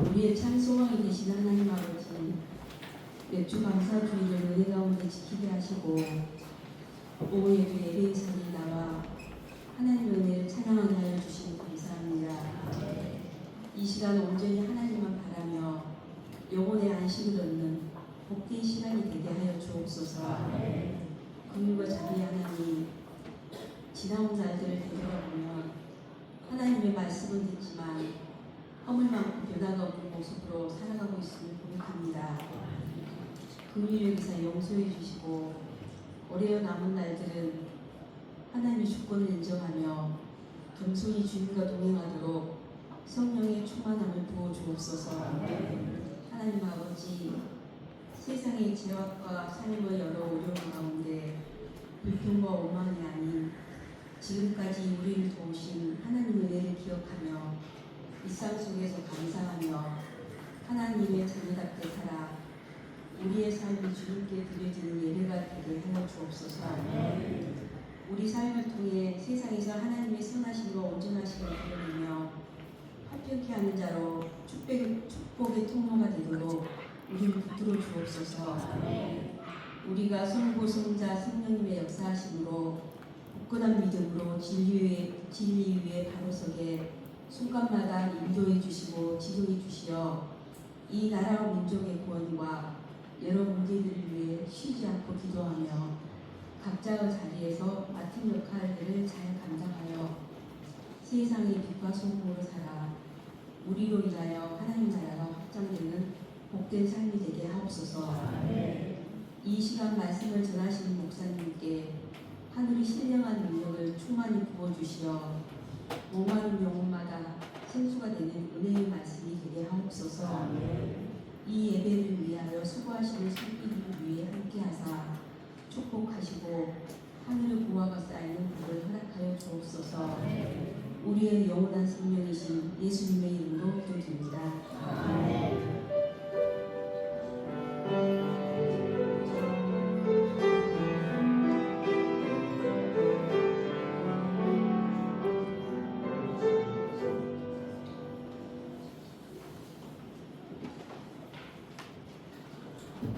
우리의 참 소망이 되신 하나님 아버지, 맥주 감사주의를 은혜 가운데 지키게 하시고 오후에도 예배의 자리에 나와 하나님의 은혜를 찬양하게 하여 주시니 감사합니다. 이 시간 온전히 하나님만 바라며 영혼의 안식을 얻는 복된 시간이 되게 하여 주옵소서. 금융과 자비의 하나님, 지나온 날들을 되돌아보면 하나님의 말씀은 듣지만 허물 많고 변화가 없는 모습으로 살아가고 있음을 고백합니다. 금요일 기사 용서해 주시고 올해 남은 날들은 하나님의 주권을 인정하며 겸손히 주님과 동행하도록 성령의 충만함을 부어 주옵소서. 하나님 아버지, 세상의 죄악과 삶의 여러 어려움 가운데 불평과 오만이 아닌 지금까지 우리를 도우신 하나님의 은혜를 기억하며 일상 속에서 감사하며 하나님의 자녀답게 살아 우리의 삶이 주님께 드려지는 예배가 되게 하여 주옵소서. 우리 삶을 통해 세상에서 하나님의 선하심과 온전하심을 드러내며 화평케 하는 자로 축복의 통로가 되도록 우리를 붙들어 주옵소서. 우리가 성부, 성자, 성령님의 역사하심으로 굳건한 믿음으로 진리 위에 바로 서게 순간마다 인도해 주시고 지도해 주시어 이 나라와 민족의 구원과 여러 문제들을 위해 쉬지 않고 기도하며 각자의 자리에서 맡은 역할들을 잘 감당하여 세상의 빛과 소금으로 살아 우리로 인하여 하나님 나라가 확장되는 복된 삶이 되게 하옵소서. 이 시간 말씀을 전하시는 목사님께 하늘이 신령한 능력을 충만히 부어주시어 목마른 영혼마다 생수가 되는 은혜의 말씀이 되게 하옵소서. 이 예배를 위하여 수고하시는 손길을 위해 함께하사 축복하시고 하늘의 보화가 쌓이는 복을 허락하여 주옵소서. 우리의 영원한 생명이신 예수님의 이름으로 기도드립니다. 아멘.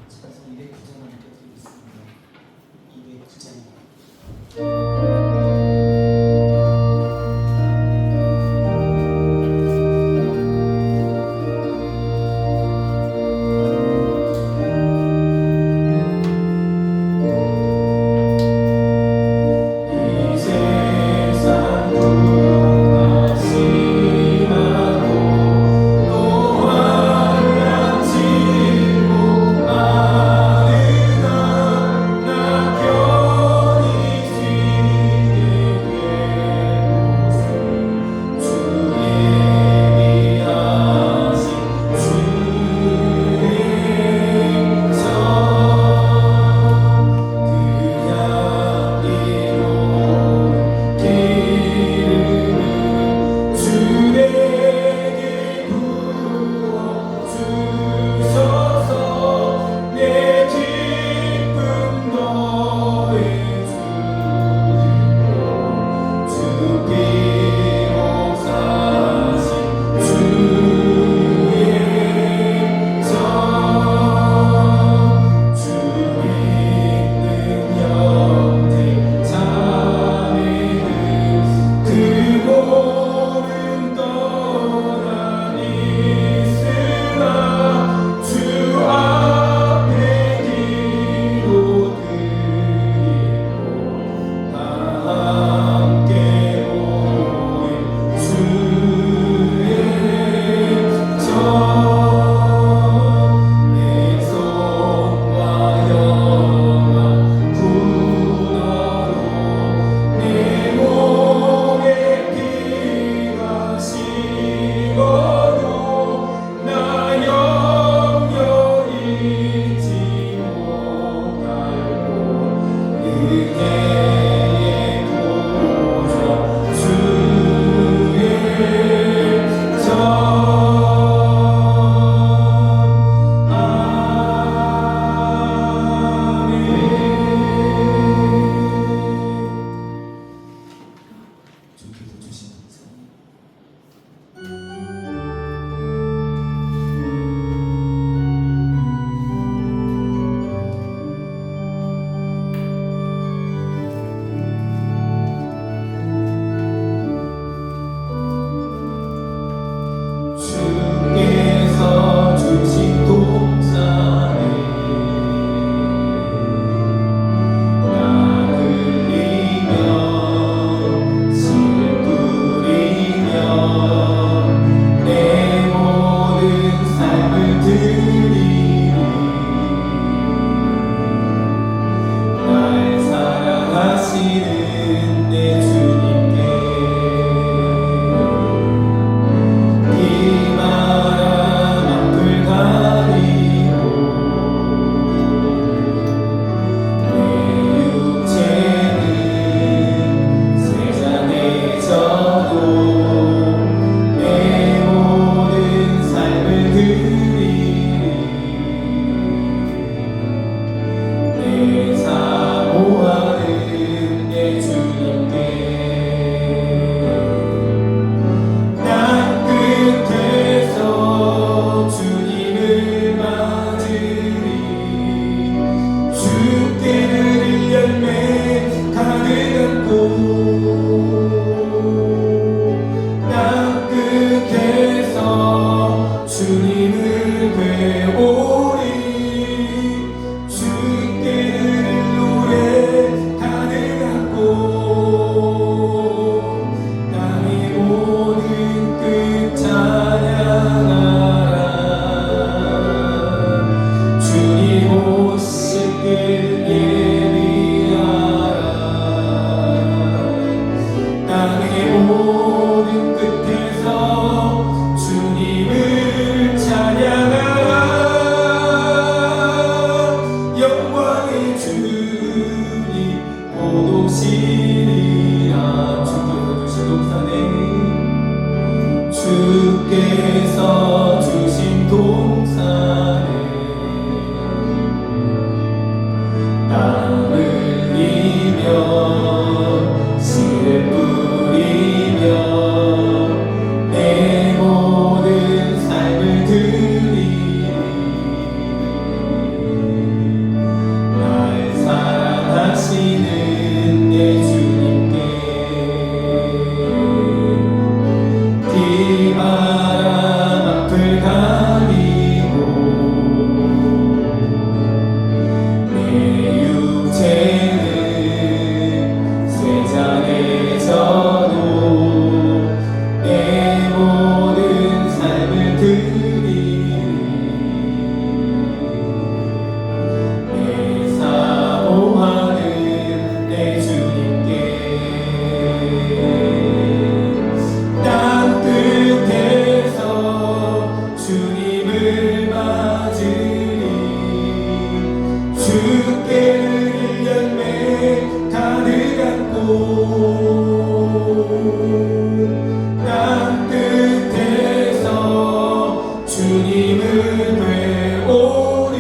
집에서 209장을 읽어드리겠습니다. 209장. 주께서 주신 동산에 땀 흘리며 씨를 뿌리며 내 모든 삶을 드리리. 날 사랑하시는 내 주님께 비바람 앞을 가리고 내 육체는 쇠잔에 져도 내 모든 삶을 드리리. 내 사모하는 내 주님께 땅 끝에서 주님을 맞으리. 주께를 열매 가득한 곳 땅 끝에서 주님을 배우리.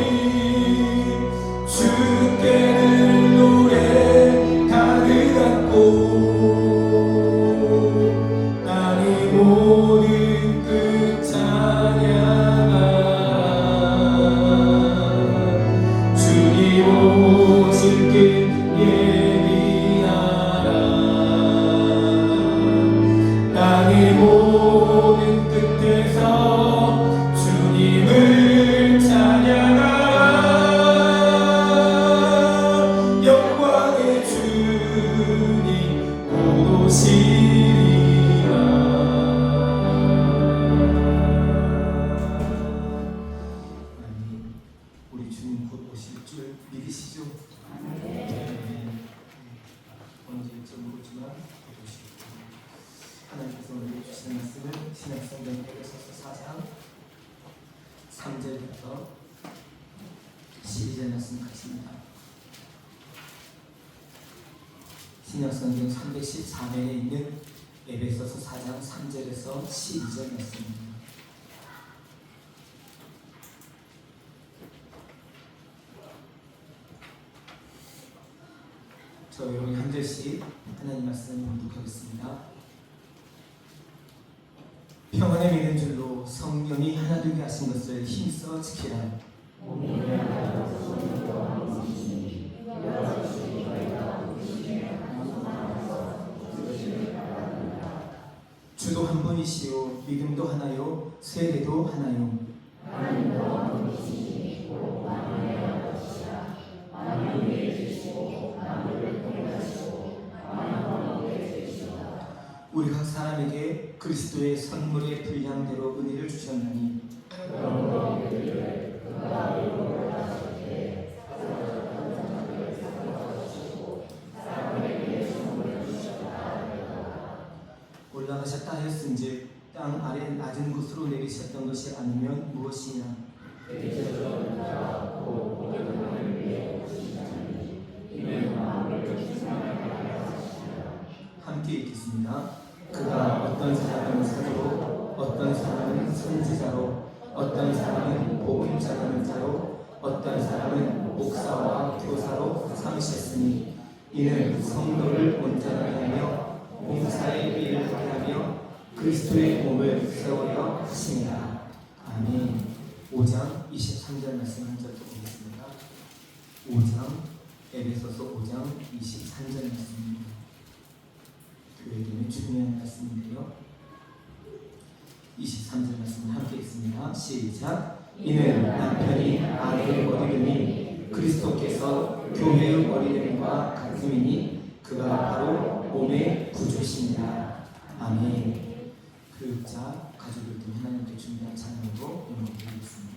주께를 노래 가득한 곳 땅의 모든 끝 찬양하라. 주님 오실 길 예비하라. 땅의 모든 끝에서 주님을 찬양하라. 영광의 주님 곧 오시리라. 아멘. 우리 주님 곧 오실 줄 믿으시죠? 네. 언제쯤 모르지만 곧 오시고 하나님께서 우리에게 주시는 말씀을 신약성경 에베소서 4장 3절부터 12절 말씀 같습니다. 신약성경 314면에 있는 에베소서 4장 3절에서 12절 말씀입니다. 저 여러분이 한 절씩 하나님 말씀을 묵묵하겠습니다. 평안에 믿는 줄로 성령이 하나 되게 하신 것을 힘써 지키라. 주도 한 분이시요 믿음도 하나요 세례도 하나요. 우리 각 사람에게 그리스도의 선물의 분량대로 은혜를 주셨나니 올라가셨다 하였은즉 땅 아래 낮은 곳으로 내리셨던 것이 아니면 무엇이냐. 함께 읽겠습니다. 그가 어떤 사람은 사도로 어떤 사람은 선지자로 어떤 사람은 복음 전하는 자로 어떤 사람은 목사와 교사로 삼으셨으니 이는 성도를 온전하게 하며 봉사의 일을 하게 하며 그리스도의 몸을 세우려 하십니다. 아멘. 5장 23절 말씀 한 절 더 보겠습니다. 5장 에베소서 5장 23절 말씀입니다. 교회에게는 중요한 말씀인데요. 23절 말씀 함께 읽습니다. 시작. 이는 남편이 아내의 머리됨이 그리스도께서 교회의 머리됨과 같음이니 그가 바로 몸의 구주십니다. 아멘. 교육자 가족을 둔 하나님께 준비한 찬양으로 응원드리겠습니다.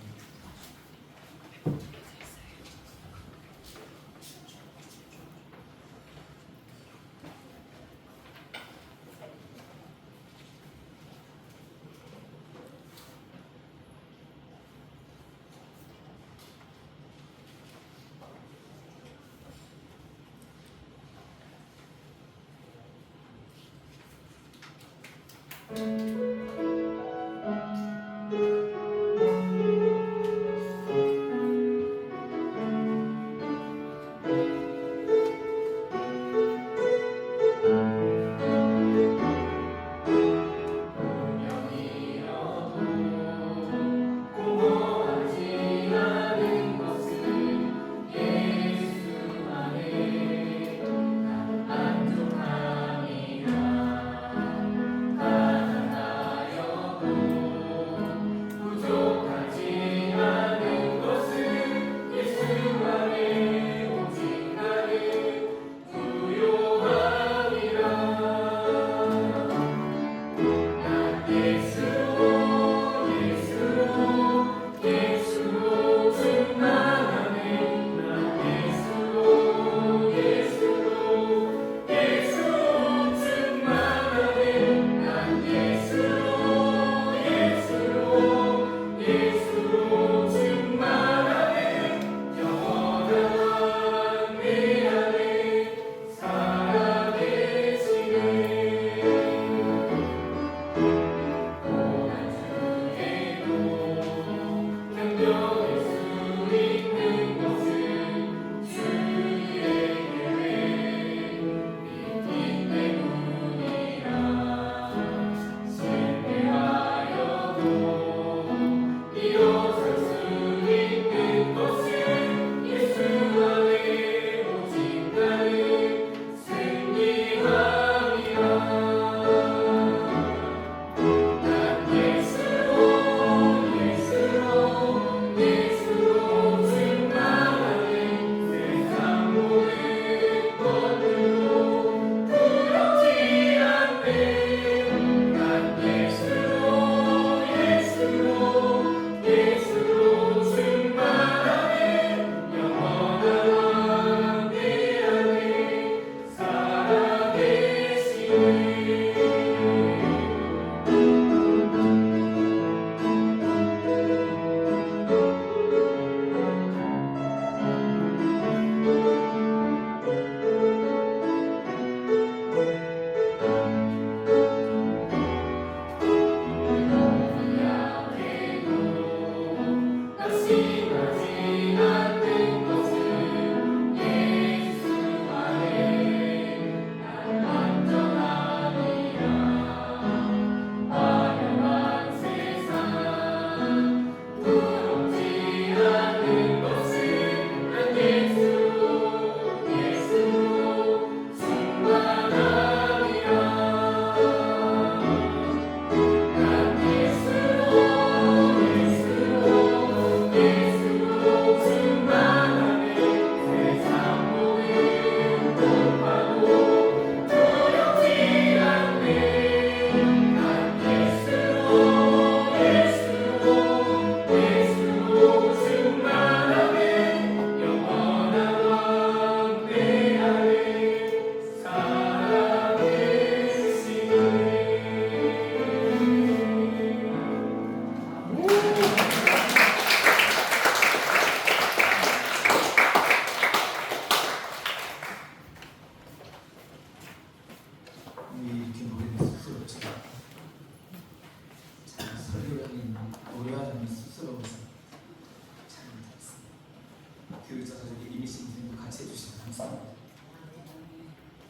늦어서 이렇게 임신 선생님도 같이 해주셔서 감사합니다.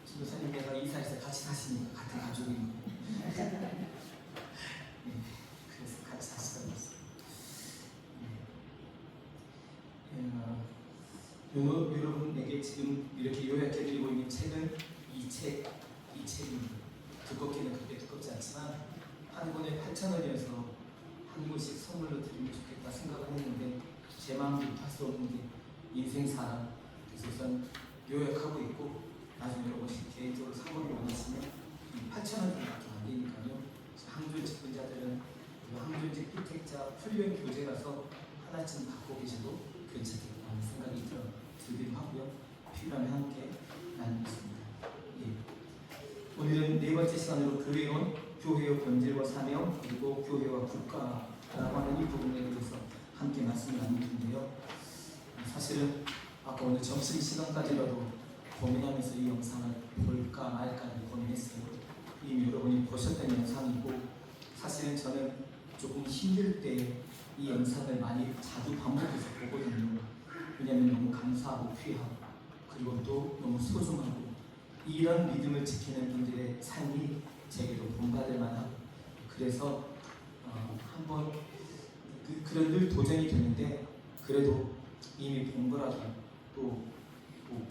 전도사님께서 이사해서 같이 사시니까 같은 가족인 거예요. 그래서 같이 사시던 거였어요. 여러분에게 지금 이렇게 요약해드리고 있는 책은 이 책입니다. 두껍기는 그렇게 두껍지 않지만 한 권에 8,000원이어서 한 권씩 선물로 드리면 좋겠다 생각을 했는데 제 마음도 할 수 없는 게 인생사랑, 그래서 우선 요약하고 있고 나중에 여러분이 개인적으로 사보기 원하시면 8,000원밖에 안 되니까요. 항존직 분자들은 항존직 피택자 훈련 교재라서 하나쯤 갖고 계셔도 괜찮겠다는 생각이 들기도 하고요. 필요하면 함께 나누겠습니다. 예. 오늘은 네 번째 시간으로 교회론, 교회의 본질과 사명, 그리고 교회와 국가라고 하는 이 부분에 대해서 함께 말씀을 나눌 텐데요. 사실은 아까 오늘 점심시간까지라도 고민하면서 이 영상을 볼까 말까를 고민했어요. 이미 여러분이 보셨던 영상이고, 사실은 저는 조금 힘들 때 이 영상을 많이 자주 반복해서 보거든요. 왜냐하면 너무 감사하고 귀하고, 그리고 또 너무 소중하고, 이런 믿음을 지키는 분들의 삶이 제게도 본받을 만하고, 그래서 한번 그런 늘 도전이 되는데, 그래도 이미 본 거라도 또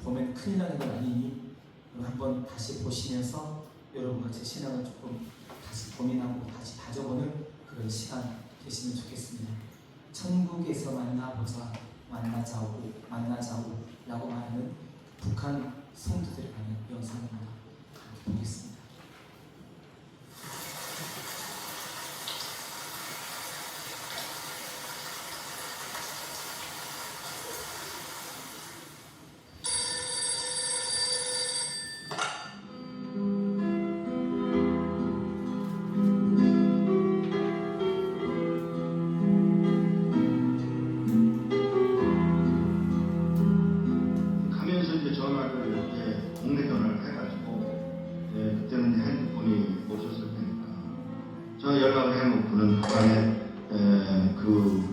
보면 큰일 나는 건 아니니 한번 다시 보시면서 여러분과 제 신앙을 조금 다시 고민하고 다시 다져보는 그런 시간 되시면 좋겠습니다. 천국에서 만나보자, 만나자오 라고 말하는 북한 성도들에 관한 영상입니다. 함께 보겠습니다. 연락을 해놓고는 북한에 그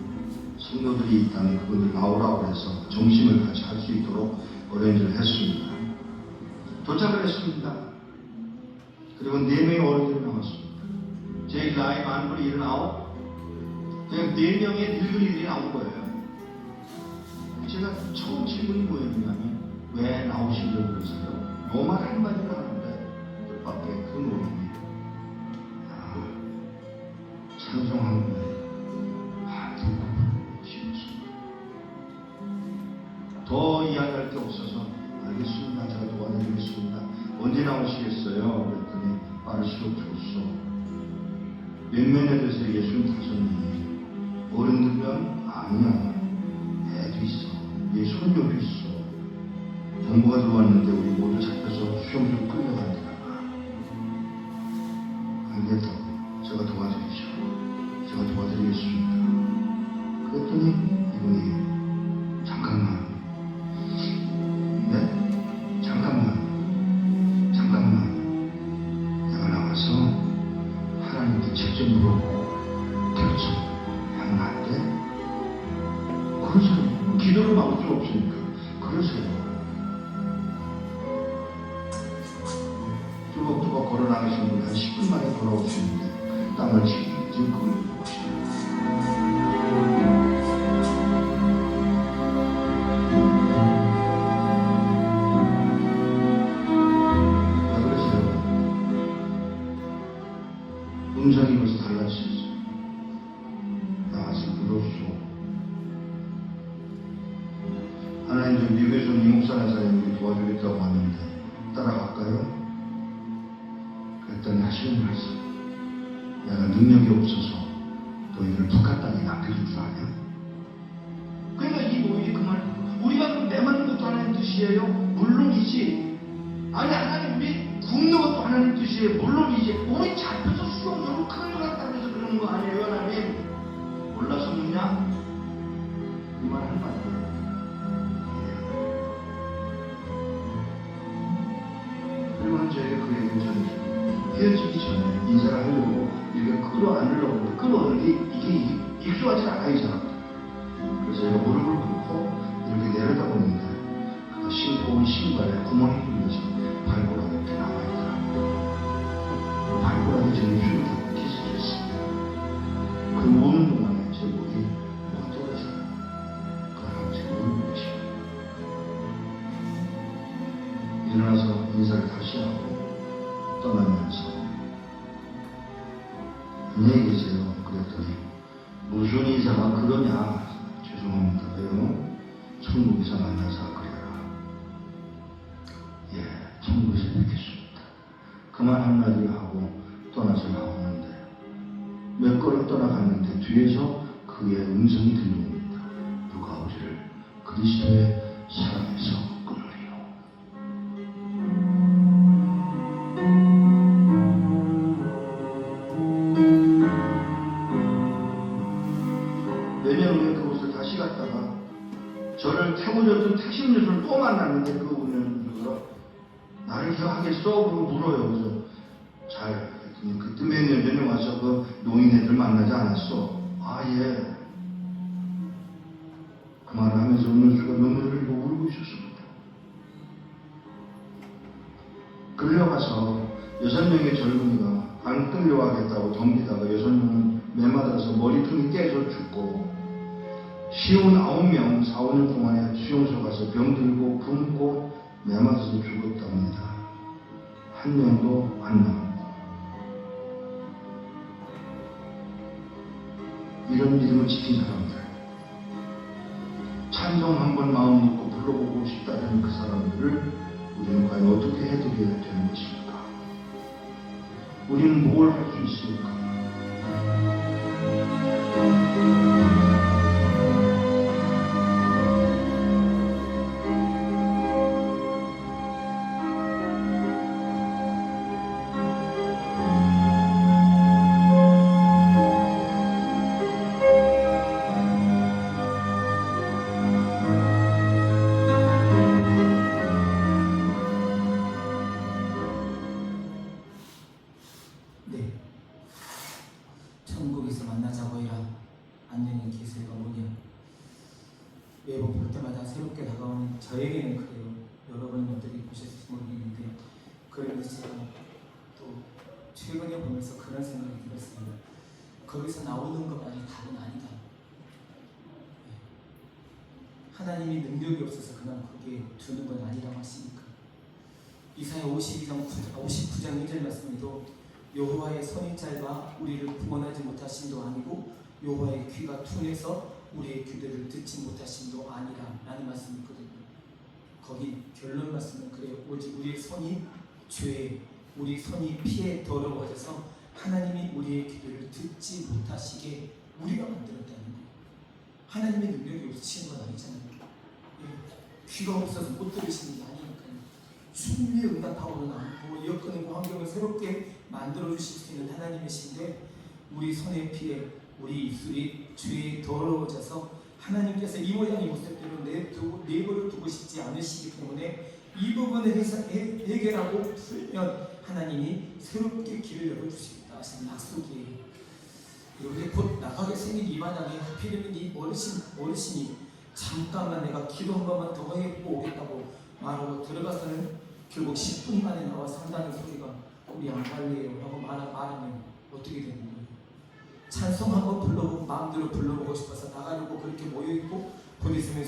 성도들이 있다는 그분들 나오라고 해서 점심을 같이 할 수 있도록 어레인지를 했습니다. 도착을 했습니다. 그리고 4명의 어른들이 나왔습니다. 제일 나이 많은 분이 79, 그냥 4명의 늙은이들이 나온 거예요. 제가 처음 질문이 뭐였냐면 왜 나오시려고 그러세요? 요 말 한마디를 하는데 뜻밖의 그 노래입니다. 찬송한 거예요. 듣고 싶었습니다. 더 이야기할 게 없어서 알겠습니다. 제가 도와드리겠습니다. 언제 나오시겠어요? 그랬더니 빠르시고 좋소. 몇 년에 돼서 65년이 어른들면 아니야. 애도 있어. 얘 손녀도 있어. 정부가 들어왔는데 우리 모두 잡혀서 수용소로 끌려간다. 안 되겠다고. 제가 도와드리죠. 제가 도와드리겠습니다. 그랬더니 이분이 잠깐만. 네? 잠깐만. 내가 나와서 하나님께 직접 물어보고 결정하면 안 돼? 그러세요. 기도를 막을 수 없으니까. 그러세요. 뚜벅뚜벅 걸어 나가신 분 한 10분 만에 걸어오시는데 땀을 지금 그걸 음성이 벌써 달라지셨어요. 나와서 물었소. 하나님 좀 미국에서 미국 사는 사람이 도와주겠다고 하는데 따라갈까요? 그랬더니 하시는 말씀. 내가 능력이 없어서 너희를 북한 땅에 남겨줄 줄 아냐? 그러니까 이 노인이 그 말, 우리가 그럼 내맞는 것도 하나님 뜻이에요? 물론이지. 아니 하나님 우리 굶는 것도 하나님 뜻이에요? 물론이지. 우리 잡혀서 수용소로 끌려갔다고 해서 그러는 거 아니에요 하나님? 몰라서 묻냐? 이 말 한마디예요. 그리고는 저에게 그 얘기를 전해주고 헤어지기 전에 인사를 하려고 이렇게 끌어안으려고 하는데 끌어안는 게 이게 익숙하지 않아요, 이 사람들. 그래서 제가 무릎을 꿇고 이렇게 내려다보는데 그 신고 온 신발에 구멍이 뚫려서 발가락이 이렇게 남아있더라고요. 그 발가락이 저를 휘어잡고 키스를 했습니다. 그 우는 동안에 제 목이 뭐가 떨어져요. 그 할아버지가 울고 계십니다. 일어나서 인사를 다시 하고 떠나면서 안녕히 계세요. 그랬더니 무슨 인사가 그러냐. 죄송합니다. 왜요? 천국에서 만나서 그래라. 예, 천국에서 뵙겠습니다. 그만 한마디 하고 떠나서 나오는데 몇 걸음 떠나갔는데 뒤에서 그의 음성이 들려옵니다. 누가 우리를 그리스도의 사랑에서 끊으리요. 몇 년 후에 그곳을 다시 갔다가 저를 태우고 줬던 택시 운전수를 또 만났는데 그 운전수가 나를 기억하겠어? 그러고 물어요. 그래서 잘 했더니 그때 몇 년 전에 와서 그 노인네들 만나지 않았어? 아 예. 그 말을 하면서 운전수가 눈물을 흘리고 울고 있었습니다. 끌려가서 6명의 젊은이가 안 끌려가겠다고 덤비다가 6명은 매맞아서 머리통이 깨져 죽고 쉬운 9명 4, 5년 동안에 수용소 가서 병들고 굶고 매맞아서 죽었답니다. 한 명도 안 남았고 이런 믿음을 지킨 사람들 찬송 한번 마음 놓고 불러보고 싶다는 그 사람들을 우리는 과연 어떻게 해드려야 되는 것입니까? 우리는 뭘 할 수 있습니까? 네. 천국에서 만나자고 해라. 안녕히 계세요가 뭐냐. 매번 볼 때마다 새롭게 다가오는 저에게는 그래요. 여러분은 어떻게 보셨을지 모르겠는데 그런데 제가 또 최근에 보면서 그런 생각이 들었습니다. 거기서 나오는 것만이 답은 아니다. 하나님이 능력이 없어서 그냥 거기에 두는 건 아니라고 하시니까. 이사야 59장 1절 말씀에도 여호와의 손이 짧아 우리를 구원하지 못하심도 아니고 여호와의 귀가 둔해서 우리의 기도를 듣지 못하심도 아니라 라는 말씀이 있거든요. 거기 결론 말씀은 그래요. 오직 우리의 손이 죄, 우리 손이 피에 더러워져서 하나님이 우리의 기도를 듣지 못하시게 우리가 만들었다는 거예요. 하나님의 능력이 없으신 건 아니잖아요. 귀가 없어서 못 들으시는 게 아니니까요. 충분히 응답하고는 않고 엮어놓고 환경을 새롭게 만들어주실 수 있는 하나님이신데 우리 손의 피에 우리 입술이 죄에 더러워져서 하나님께서 이 모양 이 모습대로 내버려 두고 싶지 않으시기 때문에 이 부분을 해결하고 풀면 하나님이 새롭게 길을 열어주시겠다 하시는 약속이에요. 여기 곧 나가게 생긴 이 마당에 하필이면 이 어르신이 잠깐만 내가 기도 한 번만 더 해보고 오겠다고 말하고 들어가서는 결국 10분 만에 나와서 한다는 소리가 우리 안 갈래요 하고 말하면 어떻게 되는 거예요? 찬송 한번 불러보고 마음대로 불러보고 싶어서 나가려고 그렇게 모여있고 곧 있으면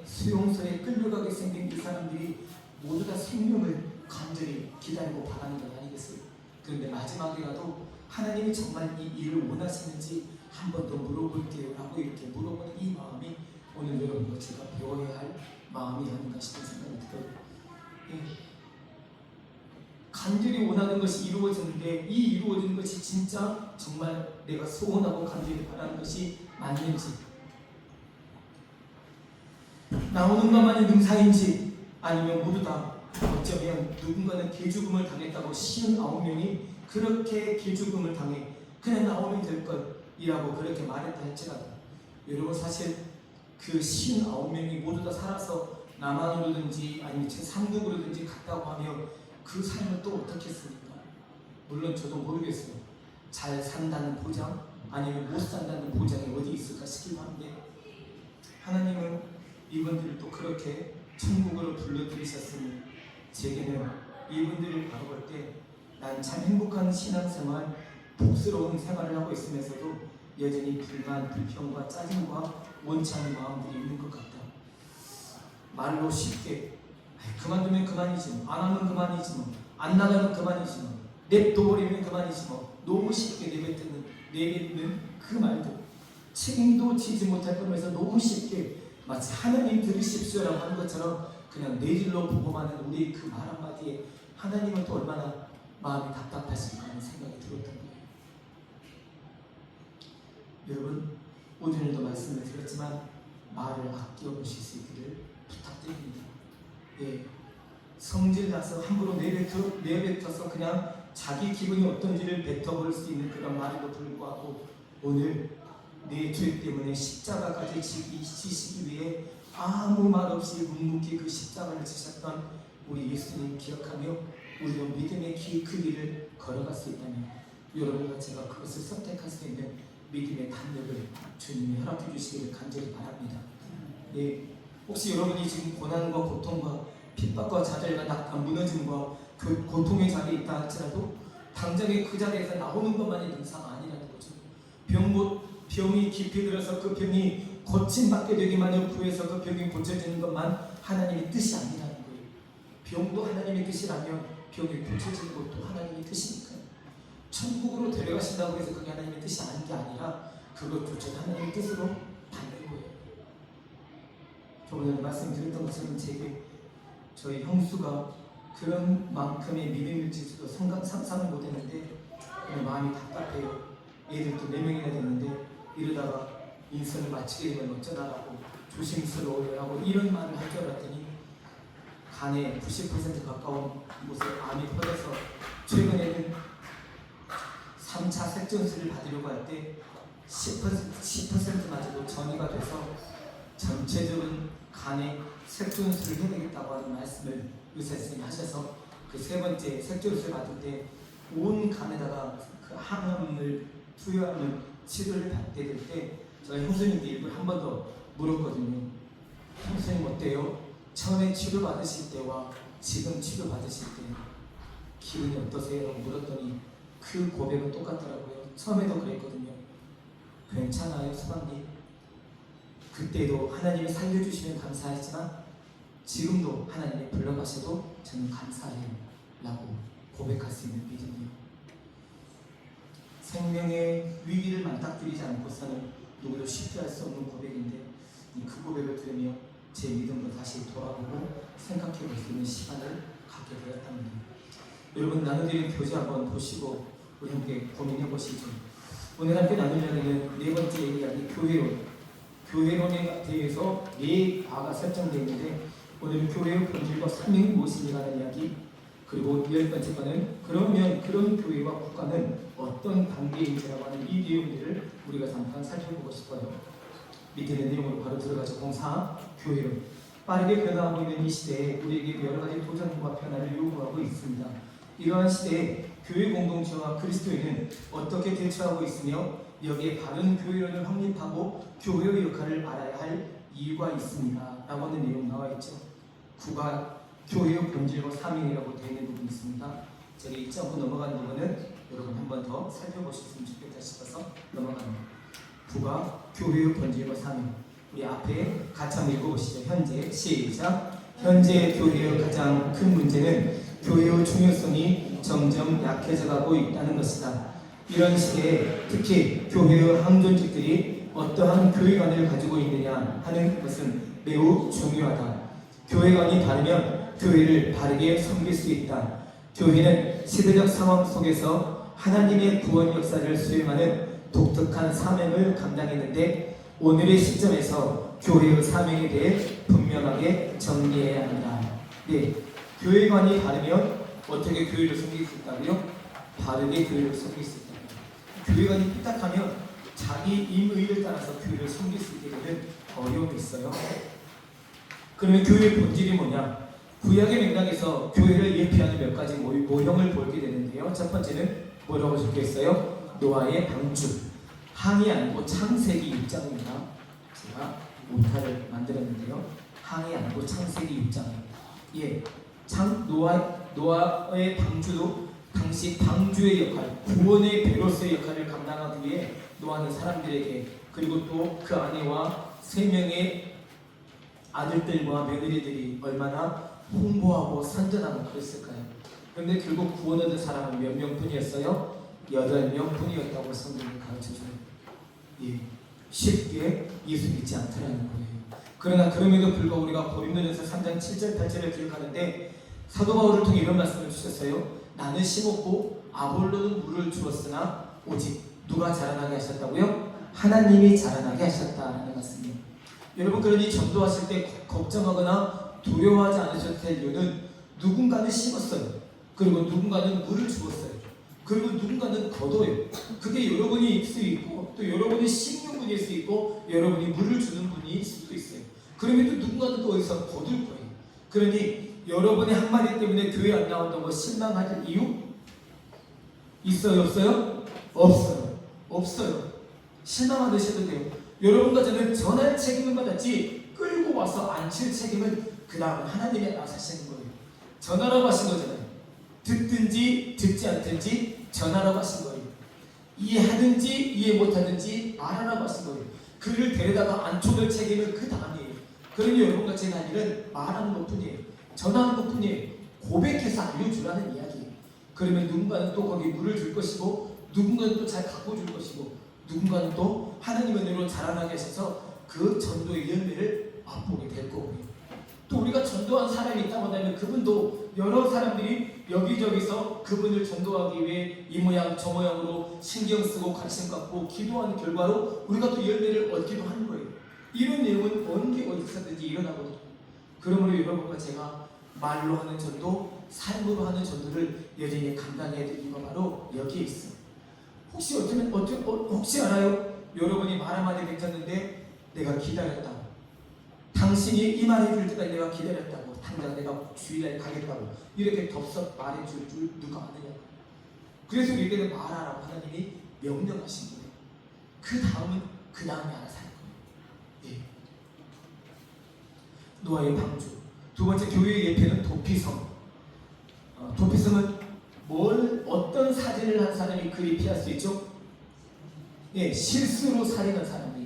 수용소에 끌려가게 생긴 이 사람들이 모두 다 생명을 간절히 기다리고 바라는 것 아니겠어요? 그런데 마지막이라도 하나님이 정말 이 일을 원하시는지 한 번 더 물어볼게요 라고 이렇게 물어보는 이 마음이 오늘 여러분과 제가 배워야 할 마음이 아닌가 싶은 생각이 들어요. 간절히 원하는 것이 이루어지는데 이 이루어지는 것이 진짜 정말 내가 소원하고 간절히 바라는 것이 맞는지, 나오는 것만이 능사인지, 아니면 모두 다 어쩌면 누군가는 개죽음을 당했다고 59명이 그렇게 개죽음을 당해 그냥 나오면 될 것이라고 그렇게 말했다 할지라도 여러분 사실 그 59명이 모두 다 살아서 남한으로든지 아니면 제3국으로든지 갔다고 하면 그 삶을 또 어떻게 했습니까? 물론 저도 모르겠어요. 잘 산다는 보장 아니면 못 산다는 보장이 어디 있을까 싶기도 한데 하나님은 이분들을 또 그렇게 천국으로 불러들이셨으니 제게는 이분들을 바라볼 때 난 참 행복한 신앙생활, 복스러운 생활을 하고 있으면서도 여전히 불만, 불평과 짜증과 원치 않는 마음들이 있는 것 같다. 말로 쉽게 그만두면 그만이지 뭐, 안 하면 그만이지 뭐, 안 나가면 그만이지 뭐, 냅둬버리면 그만이지 뭐, 너무 쉽게 내뱉는 그 말도 책임도 지지 못할 거면서 너무 쉽게 마치 하나님 들으십시오라고 하는 것처럼 그냥 내질러 보고만 하는 우리 그 말 한마디에 하나님은 또 얼마나 마음이 답답하실까 하는 생각이 들었던 거예요. 여러분, 오늘도 말씀을 드렸지만 말을 아껴 보실 수 있기를 부탁드립니다. 예, 성질나서 함부로 내뱉어서 그냥 자기 기분이 어떤지를 뱉어볼 수 있는 그런 말에도 불구하고 오늘 내 죄 때문에 십자가까지 지시기 위해 아무 말 없이 묵묵히 그 십자가를 지셨던 우리 예수님 기억하며 우리도 믿음의 그 길을 걸어갈 수 있다면 여러분과 제가 그것을 선택할 수 있는 믿음의 담력을 주님이 허락해 주시기를 간절히 바랍니다. 예, 혹시 여러분이 지금 고난과 고통과 핍박과 좌절과 낙담, 무너짐과 그 고통의 자리에 있다 할지라도 당장에 그 자리에서 나오는 것만이 능사가 아니라는 거죠. 병이 깊이 들어서 그 병이 고침받게 되기만 하여 구해서 그 병이 고쳐지는 것만 하나님의 뜻이 아니라는 거예요. 병도 하나님의 뜻이라면 병이 고쳐지는 것도 하나님의 뜻이니까요. 천국으로 데려가신다고 해서 그게 하나님의 뜻이 아닌 게 아니라 그것조차 하나님의 뜻으로 받는 거예요. 저번에 말씀드렸던 것처럼 제게 저희 형수가 그런 만큼의 믿음일지도 상상을 못했는데 마음이 답답해요. 애들도 4명이나 됐는데 이러다가 인생을 마치게 되면 어쩌나라고 조심스러워하고 이런 말을 할 줄 알았더니 간에 90% 가까운 곳에 암이 퍼져서 최근에는 3차 색전술을 받으려고 할 때 10%마저도 전이가 돼서 전체적인 간에 색전술을 해야 되겠다고 하는 말씀을 의사 선생님이 하셔서 그 3번째 색전술 받을 때 온 간에다가 그 항암을 투여하는 치료를 받게 될 때 저희 형수님께 일부러 한 번 더 물었거든요. 형수님 어때요? 처음에 치료 받으실 때와 지금 치료 받으실 때 기분이 어떠세요? 라고 물었더니 그 고백은 똑같더라고요. 처음에도 그랬거든요. 괜찮아요, 수방님. 그때도 하나님이 살려주시면 감사했지만 지금도 하나님이 불러가셔도 저는 감사해요 라고 고백할 수 있는 믿음이요. 생명의 위기를 맞닥뜨리지 않고서는 누구도 쉽게 할 수 없는 고백인데 그 고백을 들으며 제 믿음도 다시 돌아보고 생각해 볼 수 있는 시간을 갖게 되었답니다. 여러분, 나눠드린 교재 한번 보시고 우리 함께 고민해 보시죠. 오늘 함께 나눌 이야기는 4번째 이야기 교회론에 대해서 4과가 설정되어 있는데 오늘은 교회의 본질과 사명이 무엇인가라는 이야기, 그리고 10번째 과는 그러면 그런 교회와 국가는 어떤 관계인지라고 하는 이 내용들을 우리가 잠깐 살펴보고 싶어요. 밑에 있는 내용으로 바로 들어가죠. 공사 교회론. 빠르게 변화하고 있는 이 시대에 우리에게 여러 가지 도전과 변화를 요구하고 있습니다. 이러한 시대에 교회 공동체와 그리스도인은 어떻게 대처하고 있으며 여기에 바른 교회론을 확립하고 교회의 역할을 알아야 할 이유가 있습니다 라고 하는 내용 나와 있죠. 9가 교회의 본질과 사명이라고 되어 있는 부분이 있습니다. 저기 읽지 않고 넘어가는 부분은 여러분 한 번 더 살펴보셨으면 좋겠다 싶어서 넘어갑니다. 9가 교회의 본질과 사명. 우리 앞에 같이 한번 읽어보시죠. 현재 시작. 현재 교회의 가장 큰 문제는 교회의 중요성이 점점 약해져가고 있다는 것이다. 이런 시대에 특히 교회의 항존직들이 어떠한 교회관을 가지고 있느냐 하는 것은 매우 중요하다. 교회관이 다르면 교회를 바르게 섬길 수 있다. 교회는 시대적 상황 속에서 하나님의 구원 역사를 수행하는 독특한 사명을 감당했는데 오늘의 시점에서 교회의 사명에 대해 분명하게 정리해야 한다. 네, 교회관이 다르면 어떻게 교회를 섬길 수 있다고요? 바르게 교회를 섬길 수 있다. 교회관이 삐딱하면 자기 임의를 따라서 교회를 섬길 수 있게 되는 어려움이 있어요. 그러면 교회의 본질이 뭐냐? 구약의 맥락에서 교회를 예표하는 몇 가지 모형을 보게 되는데요. 첫 번째는 뭐라고 적혀 있어요? 노아의 방주. 항이 아니고 창세기 6장입니다. 제가 오타를 만들었는데요. 항해 안고 창세기 6장. 노아의 방주도 당시 방주의 역할, 구원의 배로서의 역할을 감당하기 위해 노아는 사람들에게, 그리고 또 그 아내와 3명의 아들들과 며느리들이 얼마나 홍보하고 선전하고 그랬을까요? 그런데 결국 구원 얻은 사람은 몇 명뿐이었어요? 8명뿐이었다고 성경이 가르쳐줘요. 쉽게 예수 믿지 않더라는 거예요. 그러나 그럼에도 불구하고 우리가 고린도전서 3장 7절 8절을 기억하는데 사도 바울을 통해 이런 말씀을 주셨어요. 나는 심었고 아볼로는 물을 주었으나 오직 누가 자라나게 하셨다고요? 하나님이 자라나게 하셨다라는 말씀이에요. 여러분, 그러니 전도하실 때 걱정하거나 두려워하지 않으셔도 될 이유는 누군가는 심었어요. 그리고 누군가는 물을 주었어요. 그리고 누군가는 거둬요. 그게 여러분일 수 있고, 또 여러분이 심는 분일 수 있고, 여러분이 물을 주는 분일 수도 있어요. 그러면 또 누군가는 또 어디서 거둘 거예요. 그러니 여러분의 한마디 때문에 교회 안 나온다고 실망할 이유 있어요? 없어요? 없어요. 실망 안 하셔도 돼요. 여러분과 저는 전할 책임을 받았지 끌고 와서 앉힐 책임은 그 다음은 하나님이 알아서 하시는 거예요. 전하라고 하신 거잖아요. 듣든지 듣지 않든지 전하라고 하신 거예요. 이해하든지 이해 못하든지 말하라고 하신 거예요. 그를 데려다가 앉혀둘 책임은 그 다음이에요. 그러니 여러분과 제가 할 일은 말하는 것뿐이에요. 전하는 것뿐이에요. 고백해서 알려주라는 이야기예요. 그러면 누군가는 또 거기 물을 줄 것이고, 누군가는 또 잘 갖고 줄 것이고, 누군가는 또 하나님의 은혜로 자라나게 하셔서 그 전도의 열매를 맛보게 될 거고요. 또 우리가 전도한 사람이 있다고 하면 그분도 여러 사람들이 여기저기서 그분을 전도하기 위해 이 모양 저 모양으로 신경 쓰고 관심 갖고 기도하는 결과로 우리가 또 열매를 얻기도 하는 거예요. 이런 내용은 언제 어디서든지 일어나거든요. 그러므로 여러분과 제가 말로 하는 전도, 삶으로 하는 전도를 여전히 감당해야 될 이유가 바로 여기에 있어요. 혹시 알아요? 여러분이 말 한마디 괜찮는데 내가 기다렸다고, 당신이 이 말을 해줄 때까지 내가 기다렸다고, 당장 내가 주일날 가겠다고 이렇게 덥석 말해줄 줄 누가 아느냐고. 그래서 우리에게는 말하라고 하나님이 명령하신 거예요. 그 다음에 알아서 할 거예요. 노아의 방주. 두 번째 교회의 예표는 도피성. 도피성은 어떤 사진을 한 사람이 그리 피할 수 있죠? 실수로 살인한 사람이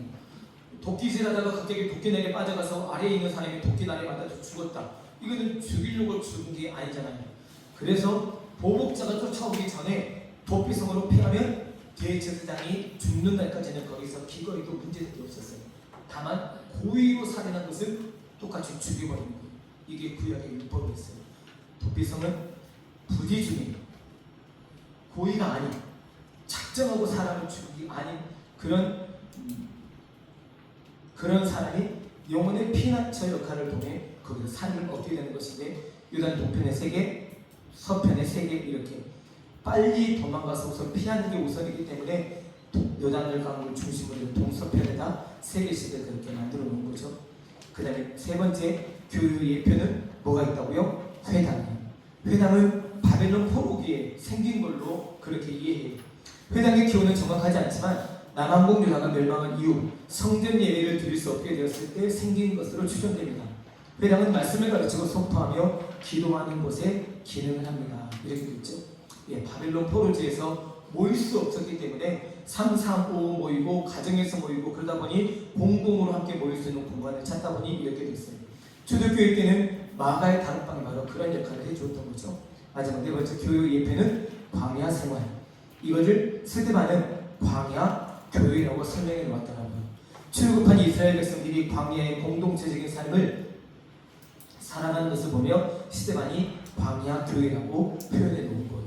도끼질하다가 갑자기 도끼날에 빠져가서 아래에 있는 사람이 도끼날에 맞아서 죽었다. 이거는 죽이려고 죽은 게 아니잖아요. 그래서 보복자가 쫓아오기 전에 도피성으로 피하면 대제사장이 죽는 날까지는 거기서 기거리도 문제될 게 없었어요. 다만 고의로 살인한 것은 똑같이 죽여버리는 거예요. 이게 구약의 율법이었어요. 도피성은 부지중에 고의가 아닌, 작정하고 사람을 죽이기 아닌 그런 사람이 영혼의 피난처 역할을 통해 거기서 삶을 얻게 되는 것인데, 요단 동편의 3개, 서편의 3개 이렇게 빨리 도망가서 우선 피하는 게 우선이기 때문에 요단강을 중심으로 동서편에다 3개씩을 그렇게 만들어 놓은 거죠. 그 다음에 세 번째 교회의 예표는 뭐가 있다고요? 회당이에요. 회당은 바벨론 포로기에 생긴 걸로 그렇게 이해해요. 회당의 기호는 정확하지 않지만 남왕국 유다가 멸망한 이후 성전 예배를 드릴 수 없게 되었을 때 생긴 것으로 추정됩니다. 회당은 말씀을 가르치고 선포하며 기도하는 곳에 기능을 합니다. 이렇게 됐죠. 바벨론 포로지에서 모일 수 없었기 때문에 3, 4, 5 모이고 가정에서 모이고 그러다 보니 공동으로 함께 모일 수 있는 공간을 찾다 보니 이렇게 됐어요. 초대교회 때는 마가의 다락방이 바로 그런 역할을 해주었던 거죠. 마지막 4번째 교회의 예표는 광야 생활. 이것을 스데반은 광야 교회라고 설명해 놓았더라고요. 출애굽한 이스라엘 백성들이 광야의 공동체적인 삶을 살아가는 것을 보며 스데반이 광야 교회라고 표현해 놓은 거예요.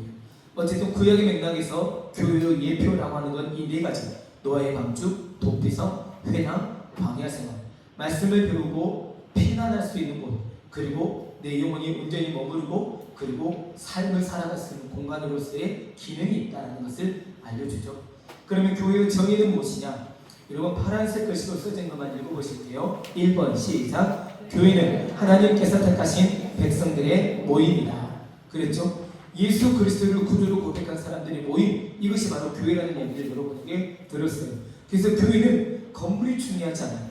어쨌든 구약의 맥락에서 교회의 예표라고 하는 건 이 4가지: 노아의 방주, 도피성, 회당, 광야 생활. 말씀을 배우고 피난할 수 있는 곳, 그리고 내 영혼이 온전히 머무르고 그리고 삶을 살아갈 수 있는 공간으로서의 기능이 있다는 것을 알려주죠. 그러면 교회의 정의는 무엇이냐? 여러분 파란색 글씨로 써진 것만 읽어보실게요. 1번 시작. 교회는 하나님께서 택하신 백성들의 모임이다. 그랬죠? 예수 그리스도를 구주로 고백한 사람들의 모임, 이것이 바로 교회라는 얘기를 여러분에게 들었어요. 그래서 교회는 건물이 중요하지 않아요.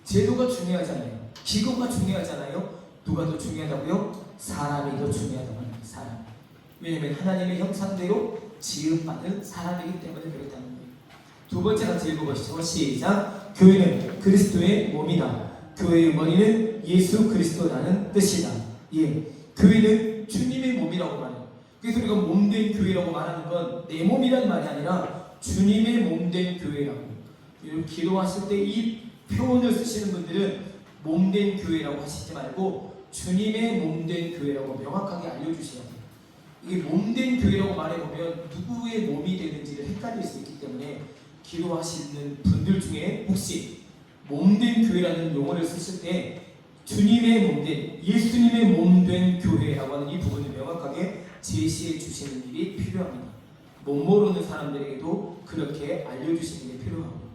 제도가 중요하잖아요. 기구가 중요하잖아요. 누가 더 중요하다고요? 사람이 더 중요하다고 합니다. 사람. 왜냐하면 하나님의 형상대로 지음받은 사람이기 때문에 그렇다는 거예요. 두 번째 같이 읽어보시죠. 시작. 교회는 그리스도의 몸이다. 교회의 머리는 예수 그리스도라는 뜻이다. 예, 교회는 주님의 몸이라고 말해요. 그래서 우리가 몸된 교회라고 말하는 건 내 몸이란 말이 아니라 주님의 몸된 교회라고. 기도하실 때 이 표현을 쓰시는 분들은 몸된 교회라고 하시지 말고 주님의 몸된 교회라고 명확하게 알려주셔야 돼요. 이게 몸된 교회라고 말해보면 누구의 몸이 되는지를 헷갈릴 수 있기 때문에 기도하시는 분들 중에 혹시 몸된 교회라는 용어를 쓰실 때 주님의 몸된, 예수님의 몸된 교회라고 하는 이 부분을 명확하게 제시해 주시는 일이 필요합니다. 못 모르는 사람들에게도 그렇게 알려주시는 게 필요하고,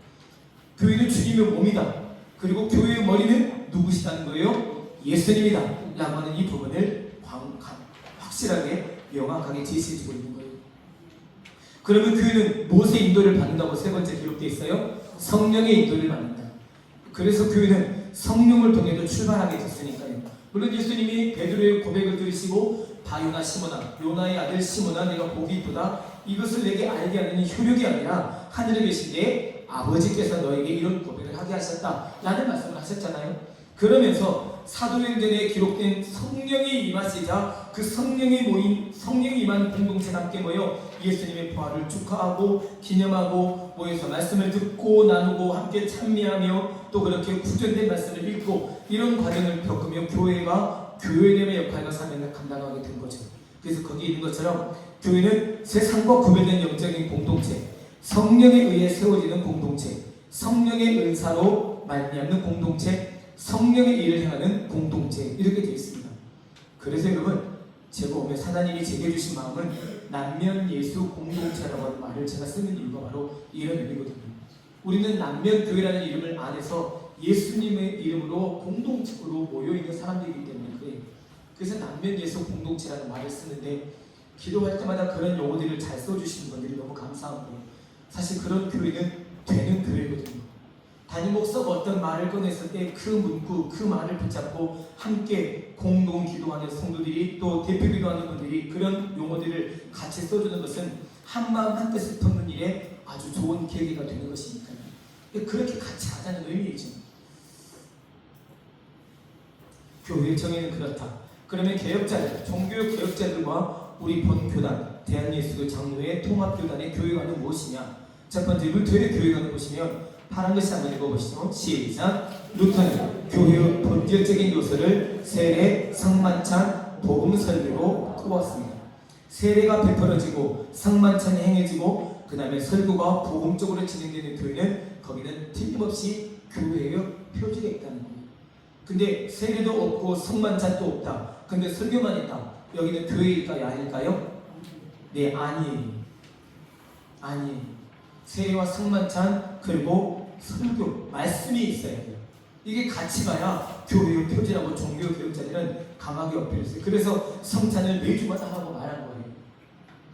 교회는 주님의 몸이다. 그리고 교회의 머리는 누구시다는 거예요? 예수님이다 라고 하는 이 부분을 확실하게 명확하게 제시해주고 있는 거예요. 그러면 교회는 무엇의 인도를 받는다고 세 번째 기록되어 있어요? 성령의 인도를 받는다. 그래서 교회는 성령을 통해서 출발하게 됐으니까요. 물론 예수님이 베드로의 고백을 들으시고 바요나 시모나, 요나의 아들 시모나, 내가 복이 있도다, 이것을 내게 알게 하는 효력이 아니라 하늘에 계신 내 아버지께서 너에게 이런 고백을 하게 하셨다 라는 말씀을 하셨잖아요. 그러면서 사도행전에 기록된 성령이 임하시자 그 성령이 임한 공동체가 함께 모여 예수님의 부활을 축하하고 기념하고 모여서 말씀을 듣고 나누고 함께 찬미하며 또 그렇게 구전된 말씀을 읽고 이런 과정을 겪으며 교회가 교회됨의 역할과 사명을 감당하게 된 거죠. 그래서 거기 있는 것처럼 교회는 세상과 구별된 영적인 공동체, 성령에 의해 세워지는 공동체, 성령의 은사로 말미암는 공동체, 성령의 일을 행하는 공동체, 이렇게 되어 있습니다. 그래서 여러분, 제가 오늘 하나님이 제게 주신 마음은 남면 예수 공동체라고 하는 말을 제가 쓰는 이유가 바로 이런 의미거든요. 우리는 남면 교회라는 이름을 안에서 예수님의 이름으로 공동체로 모여있는 사람들이기 때문에 그래요. 그래서 남면 예수 공동체라는 말을 쓰는데 기도할 때마다 그런 용어들을 잘 써주시는 분들이 너무 감사하고, 사실 그런 교회는 되는 교회거든요. 담임 목사가 어떤 말을 꺼냈을 때 그 문구, 그 말을 붙잡고 함께 공동 기도하는 성도들이, 또 대표 기도하는 분들이 그런 용어들을 같이 써주는 것은 한마음 한뜻을 품는 일에 아주 좋은 계기가 되는 것이니까요. 그렇게 같이 하자는 의미이죠. 교회의 정의는 그렇다. 그러면 개혁자들, 종교의 개혁자들과 우리 본교단, 대한예수교 장로회 통합교단의 교회관은 무엇이냐? 첫 번째, 루터의 교회관을 보시면 파란 글씨 한번 읽어보시죠. 시작. 루터는 교회의 본질적인 요소를 세례, 성만찬, 복음 설교로 꼽았습니다. 세례가 베풀어지고 성만찬이 행해지고 그 다음에 설교가 복음적으로 진행되는 교회는 거기는 틀림없이 교회의 표지가 있다는 거예요. 근데 세례도 없고 성만찬도 없다. 근데 설교만 있다. 여기는 교회일까요? 아닐까요? 네, 아니에요. 세례와 성만찬 그리고 설교, 말씀이 있어야 돼요. 이게 같이 가야 교회의 표지라고 종교 교육자들은 강하게 어필했어요. 그래서 성찬을 매주마다 하라고 말한 거예요.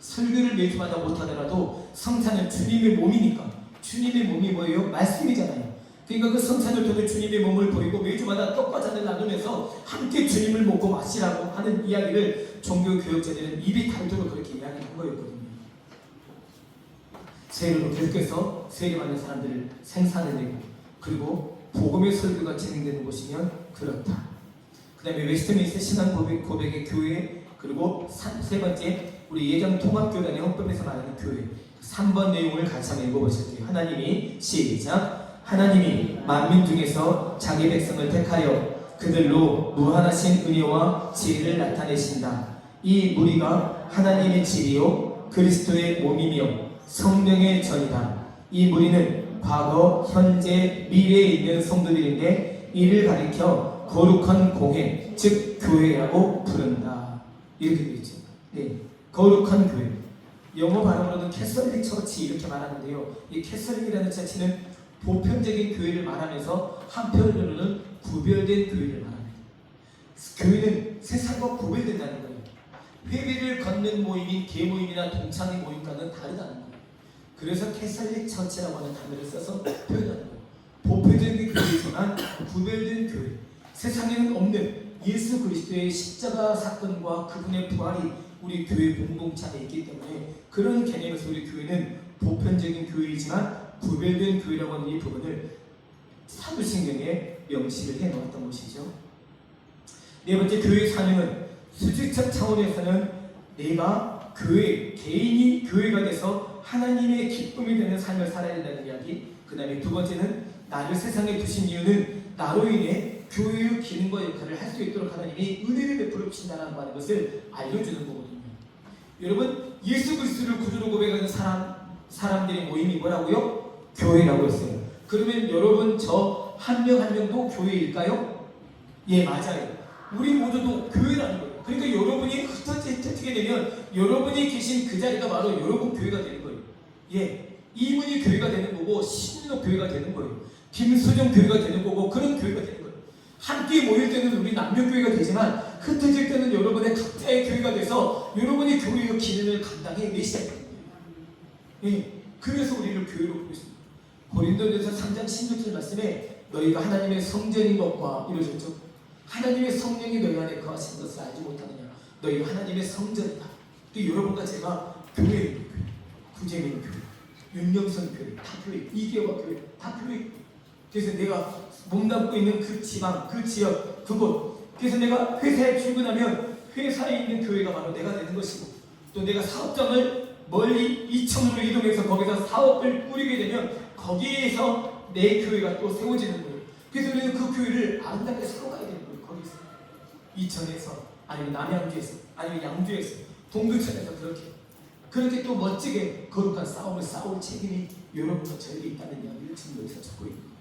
설교를 매주마다 못하더라도 성찬은 주님의 몸이니까, 주님의 몸이 뭐예요? 말씀이잖아요. 그러니까 그 성찬을 통해 주님의 몸을 보이고 매주마다 떡과 잔을 나누면서 함께 주님을 먹고 마시라고 하는 이야기를 종교 교육자들은 입이 닳도록 그렇게 이야기한 거였거든요. 세례로 계속해서 세례받는 사람들을 생산해내고, 그리고 복음의 설교가 진행되는 곳이면 그렇다. 그 다음에 웨스트민스터 신앙 고백의 교회, 그리고 세 번째 우리 예정 통합교단의 헌법에서 말하는 교회. 3번 내용을 같이 한번 읽어보실게요. 하나님이 시작. 하나님이 만민 중에서 자기 백성을 택하여 그들로 무한하신 은혜와 지혜를 나타내신다. 이 무리가 하나님의 집이요 그리스도의 몸이며 성령의 전이다. 이 무리는 과거, 현재, 미래에 있는 성도들인데 이를 가리켜 거룩한 공회, 즉 교회라고 부른다. 이렇게 되어 있죠. 네, 거룩한 교회. 영어 발음으로는 캐서릭 처치 이렇게 말하는데요. 이 캐서릭이라는 처치는 보편적인 교회를 말하면서 한편으로는 구별된 교회를 말합니다. 교회는 세상과 구별된다는 거예요. 회비를 걷는 모임인 개모임이나 동창회 모임과는 다르다는 거예요. 그래서 캐서릭 처치라고 하는 단어를 써서 표현하는 거예요. 보편적인 보편적인 교회지만 구별된 교회, 세상에는 없는 예수 그리스도의 십자가 사건과 그분의 부활이 우리 교회 공동체 안에 있기 때문에 그런 개념에서 우리 교회는 보편적인 교회이지만 구별된 교회라고 하는 이 부분을 사도신경에 명시를 해놓았던 것이죠. 네 번째, 교회의 사명은 수직적 차원에서는 내가 교회, 개인이 교회가 돼서 하나님의 기쁨이 되는 삶을 살아야 된다는 이야기. 그 다음에 두 번째는 나를 세상에 두신 이유는 나로 인해 교회의 기능과 역할을 할 수 있도록 하나님이 은혜를 베풀어 주신다는 것을 알려주는 거거든요. 여러분, 예수 그리스도를 구주로 고백하는 사람들의 모임이 뭐라고요? 교회라고 했어요. 그러면 여러분 저 한 명 한 명도 교회일까요? 예, 맞아요. 우리 모두도 교회라는 거예요. 그러니까 여러분이 흩어지게 되면 여러분이 계신 그 자리가 바로 여러분 교회가 되는 거예요. 예, 이분이 교회가 되는 거고 신인호 교회가 되는 거예요. 김수정 교회가 되는 거고 그런 교회가 되는 거예요. 함께 모일 때는 우리 남녀교회가 되지만 흩어질 때는 여러분의 각자의 교회가 돼서 여러분이 교회의 기능을 감당해 내셔야 되는 거예요. 예, 그래서 우리를 교회로 보고 있습니다. 고린도전서 3장 16절 말씀에 너희가 하나님의 성전인 것과 이러셨죠. 하나님의 성령이 너희 안에 거하시는 것을 알지 못하느냐. 너희가 하나님의 성전이다. 또 여러분과 제가 교회인 교회, 구제민 교회, 윤영선 교회, 다 교회, 이계화 교회, 다 교회. 그래서 내가 몸담고 있는 그 지방, 그 지역, 그곳. 그래서 내가 회사에 출근하면 회사에 있는 교회가 바로 내가 되는 것이고, 또 내가 사업장을 멀리 이천으로 이동해서 거기서 사업을 꾸리게 되면 거기에서 내 교회가 또 세워지는 거예요. 그래서 우리는 그 교회를 아름답게 세워 가야 되는 거예요. 거기서 이천에서, 아니면 남양주에서, 아니면 양주에서, 동두천에서 그렇게 또 멋지게 거룩한 싸움을 싸울 책임이 여러분과 저에게 있다는 이야기를 지금 여기서 적고 있는 거예요.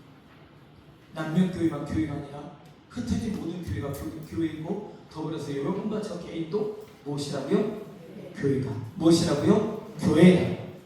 남녀교회만 교회가 아니라 흩어진 모든 교회가 교회이고, 더불어서 여러분과 저 개인도 무엇이라고요? 교회다. 무엇이라고요? 교회다.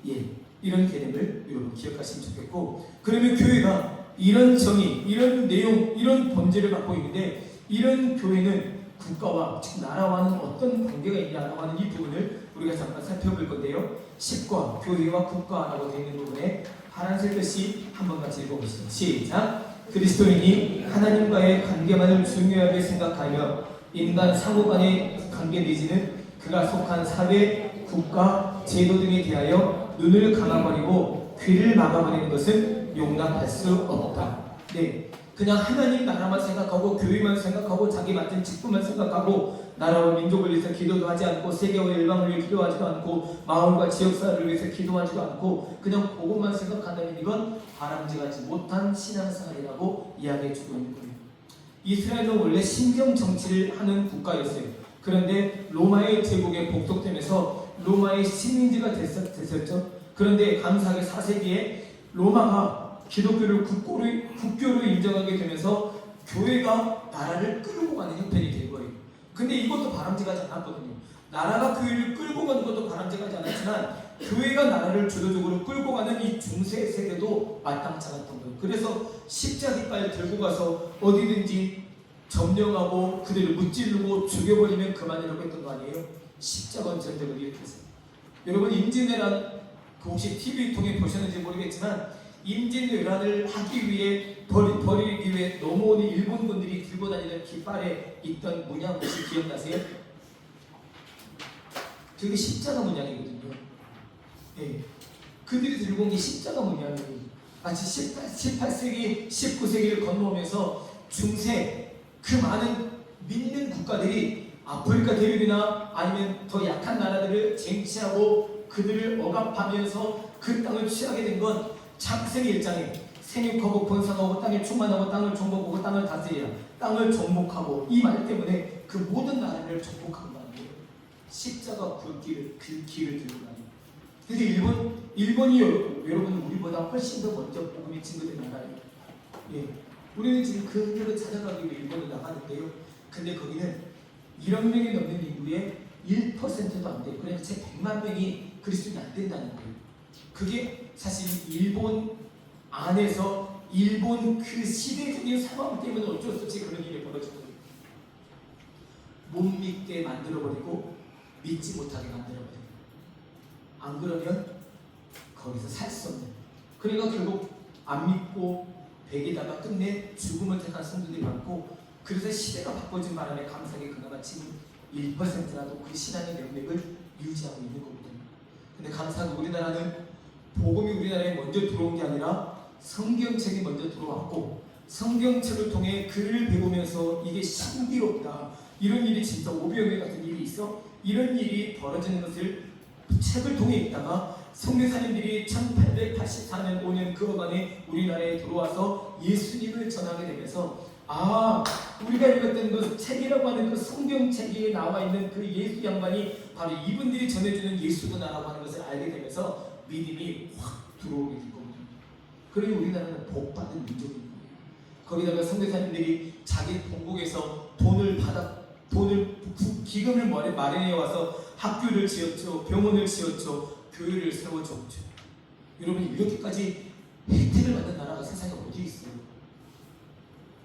예, 이런 개념을 여러분 기억하시면 좋겠고, 그러면 교회가 이런 정의, 이런 내용, 이런 본질을 갖고 있는데, 이런 교회는 국가와 즉 나라와는 어떤 관계가 있냐라고 하는 이 부분을 우리가 잠깐 살펴볼 건데요. 10과 교회와 국가라고 되어 있는 부분에 파란색 글씨 한번 같이 읽어보시죠. 시작. 그리스도인이 하나님과의 관계만을 중요하게 생각하며 인간 상호 간의 관계 내지는 그가 속한 사회, 국가, 제도 등에 대하여 눈을 감아버리고 귀를 막아버리는 것은 용납할 수 없다. 네, 그냥 하나님 나라만 생각하고 교회만 생각하고 자기 맡은 직분만 생각하고 나라와 민족을 위해서 기도도 하지 않고 세계와 일방을 위해 기도하지도 않고 마을과 지역사회를 위해서 기도하지도 않고 그냥 그것만 생각한다면 이건 바람직하지 못한 신앙생활이라고 이야기해주고 있는 거예요. 이스라엘은 원래 신경 정치를 하는 국가였어요. 그런데 로마의 제국에 복속되면서 로마의 식민지가 됐었죠. 그런데 감사하게 4세기에 로마가 기독교를 국교로 인정하게 되면서 교회가 나라를 끌고 가는 형편이 된 거예요. 근데 이것도 바람직하지 않았거든요. 나라가 교회를 끌고 가는 것도 바람직하지 않았지만 교회가 나라를 주도적으로 끌고 가는 이 중세 세대도 마땅치 않았던 거예요. 그래서 십자 깃발 들고 가서 어디든지 점령하고 그들을 무찌르고 죽여버리면 그만이라고 했던 거 아니에요? 십자군 전쟁을 일으켰어요. 여러분 임진왜란 혹시 TV 통해 보셨는지 모르겠지만 임진왜란을 하기 위해 버리기 위해 넘어오는 일본 분들이 들고 다니는 깃발에 있던 문양 혹시 기억나세요? 저게 십자가 문양이거든요. 예, 그들이 들고 온 게 십자가 문양이에요. 마치 18세기, 19세기를 건너오면서 중세 그 많은 믿는 국가들이 아프리카 대륙이나 아니면 더 약한 나라들을 쟁취하고 그들을 억압하면서 그 땅을 취하게 된 건 창세기 1장에 생육하고 번성하고 땅에 충만하고 땅을 정복하고 땅을 다스리라, 땅을 정복하고 이 말 때문에 그 모든 나라를 정복한 거예요. 십자가 굵기를 들고 다니는. 근데 일본이 여러분 우리보다 훨씬 더 먼저 복음이 증거된 나라예요. 예, 우리는 지금 그 길을 찾아가기 위해 일본을 나가는데요. 근데 거기는 1억 명이 넘는 인구의 1%도 안 돼요. 그러니까 제 100만 명이 그리스도인이 안 된다는 거예요. 그게 사실 일본 안에서 일본 그 시대적인 상황 때문에 어쩔 수 없이 그런 일이 벌어진 거예요. 못 믿게 만들어버리고 믿지 못하게 만들어버리고, 안 그러면 거기서 살 수 없는. 그러니까 결국 안 믿고 100에다가 끝내 죽음을 택한 성도들이 많고, 그래서 시대가 바꿔진 바람에 감사하게 그나마 지금 1%라도 그 신앙의 명맥을 유지하고 있는 거거든요. 근데 감사하게 우리나라는 복음이 우리나라에 먼저 들어온 게 아니라 성경책이 먼저 들어왔고, 성경책을 통해 글을 배우면서 이게 신비롭다, 이런 일이 진짜 오병이어 같은 일이 있어, 이런 일이 벌어지는 것을 책을 통해 있다가 성교사님들이 1884년 5년 그어간에 우리나라에 들어와서 예수님을 전하게 되면서, 아, 우리가 읽었던 그 책이라고 하는 그 성경책에 나와 있는 그 예수 양반이 바로 이분들이 전해주는 예수구나라고 하는 것을 알게 되면서 믿음이 확 들어오게 된 겁니다. 그러니 우리나라는 복받은 민족인 거예요. 거기다가 선교사님들이 자기 본국에서 기금을 마련해 와서 학교를 지었죠, 병원을 지었죠, 교회를 세워줬죠. 여러분, 이렇게까지 혜택을 받는 나라가 세상에 어디 있어요?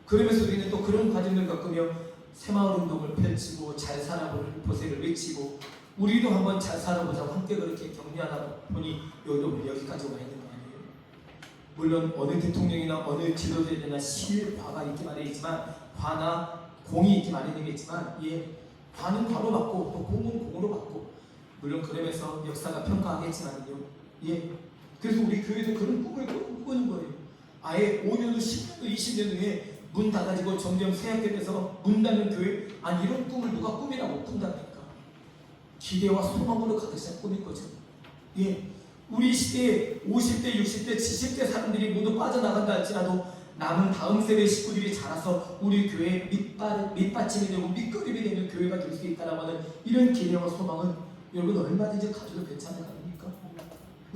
그러면서 우리는 또 그런 과정을 겪으며 새마을 운동을 펼치고 잘 살아보세를 외치고, 우리도 한번 잘 살아보자고 함께 그렇게 격려하다 보니 여러분 여기까지 와 있는 거 아니에요? 물론 어느 대통령이나 어느 지도자나 실과가 있기 마련이지만, 과나 공이 있기 마련이겠지만, 과는 과로 받고 또 공은 공으로 받고, 물론 그러면서 역사가 평가하겠지만요. 그래서 우리 교회도 그런 꿈을 꾸는 거예요. 아예 5년 후, 10년 후, 20년 후에 문 닫아지고 점점 쇠약되면서 문 닫는 교회, 아니 이런 꿈을 누가 꿈이라고 꾼답니까? 기대와 소망으로 가득 찬 꿈인 거죠. 우리 시대에 50대, 60대, 70대 사람들이 모두 빠져나간다 할지라도 남은 다음 세대 식구들이 자라서 우리 교회의 밑받침이 되고 밑거름이 되는 교회가 될 수 있다라고 하는 이런 기대와 소망은 여러분 얼마든지 가져도 괜찮은 거 아닙니까?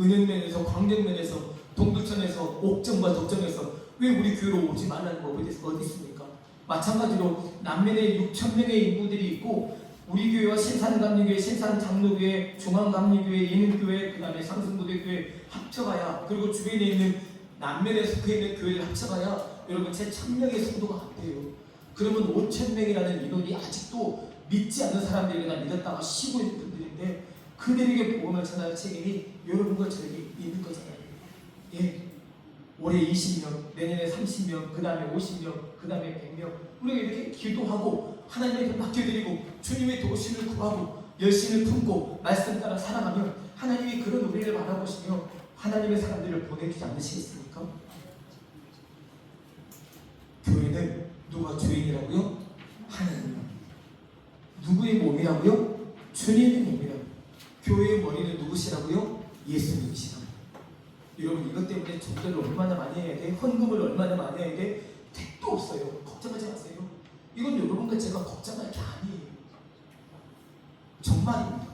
은행면에서, 광정면에서, 동두천에서, 옥정과 덕정에서 왜 우리 교회로 오지 말라는 법이 어디 있습니까? 마찬가지로 남면에 6,000명의 인구들이 있고, 우리 교회와 신산감리교회, 신산장로교회, 중앙감리교회, 예능교회, 그 다음에 상승부대교회 합쳐가야, 그리고 주변에 있는 남면에 속해 있는 교회를 합쳐가야 여러분 제 1,000명의 성도가 안 돼요. 그러면 5,000명이라는 인원이 아직도 믿지 않는 사람들이나 믿었다가 쉬고 있는 분들인데, 그들에게 복음을 전할 책임이 여러분과 저에게 있는 거잖아요. 올해 20명, 내년에 30명, 그 다음에 50명, 그 다음에 100명, 우리가 이렇게 기도하고 하나님에게 맡겨드리고 주님의 도우심을 구하고 열심을 품고 말씀 따라 살아가면 하나님이 그런 우리를 바라보시며 하나님의 사람들을 보내주지 않으시겠습니까? 교회는 누가 주인이라고요? 하나님. 누구의 몸이라고요? 주님의 몸이라고요. 교회의 머리는 누구시라고요? 예수님이시라고요. 여러분, 이것 때문에 전도를 얼마나 많이 해야 돼? 헌금을 얼마나 많이 해야 돼? 택도 없어요. 걱정하지 마세요. 이건 여러분과 제가 걱정할 게 아니에요. 정말입니다.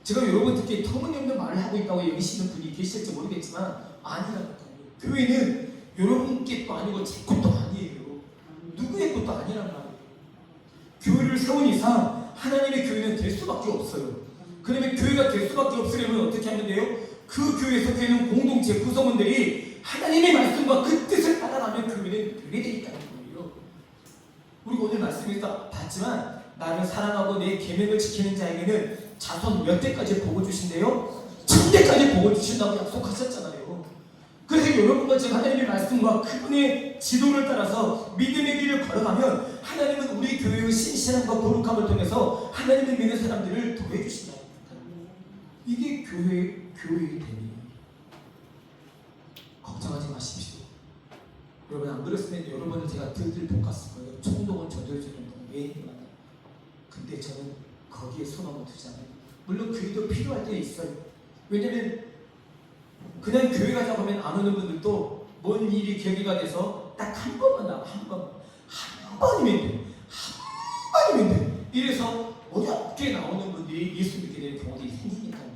제가 여러분들께 터무니없는 말을 하고 있다고 여기시는 분이 계실지 모르겠지만 아니라니까요. 교회는 여러분께 또 아니고 제 것도 아니에요. 누구의 것도 아니란 말이에요. 교회를 세운 이상 하나님의 교회는 될 수밖에 없어요. 그러면 교회가 될 수밖에 없으려면 어떻게 하면 돼요? 그 교회에 속해 있는 공동체 구성원들이 하나님의 말씀과 그 뜻을 따라가면 교회는 되게 되니까는 거예요. 우리가 오늘 말씀에서 봤지만, 나를 사랑하고 내 계명을 지키는 자에게는 자손 몇 대까지 복을 주신대요? 1000대까지 복을 주신다고 약속하셨잖아요. 그래서 여러분과 지금 하나님의 말씀과 그분의 지도를 따라서 믿음의 길을 걸어가면 하나님은 우리 교회의 신실함과 거룩함을 통해서 하나님을 믿는 사람들을 더해주신다. 이게 교회의 됨이에요. 걱정하지 마십시오. 여러분, 안 그랬으면 여러분을 제가 들들 볶았을 거예요. 총동원 전도해주는 외인이만. 근데 저는 거기에 소망을 두지 않아요. 물론 그게도 필요할 때 있어요. 왜냐면 그냥 교회 가자고 하면 안 오는 분들도 뭔 일이 계기가 돼서 딱 한 번만 나와. 한 번이면 돼. 한 번이면 돼. 이래서 어렵게 나오는 분들이 예수 믿게 되는 경우들이 생기니까요.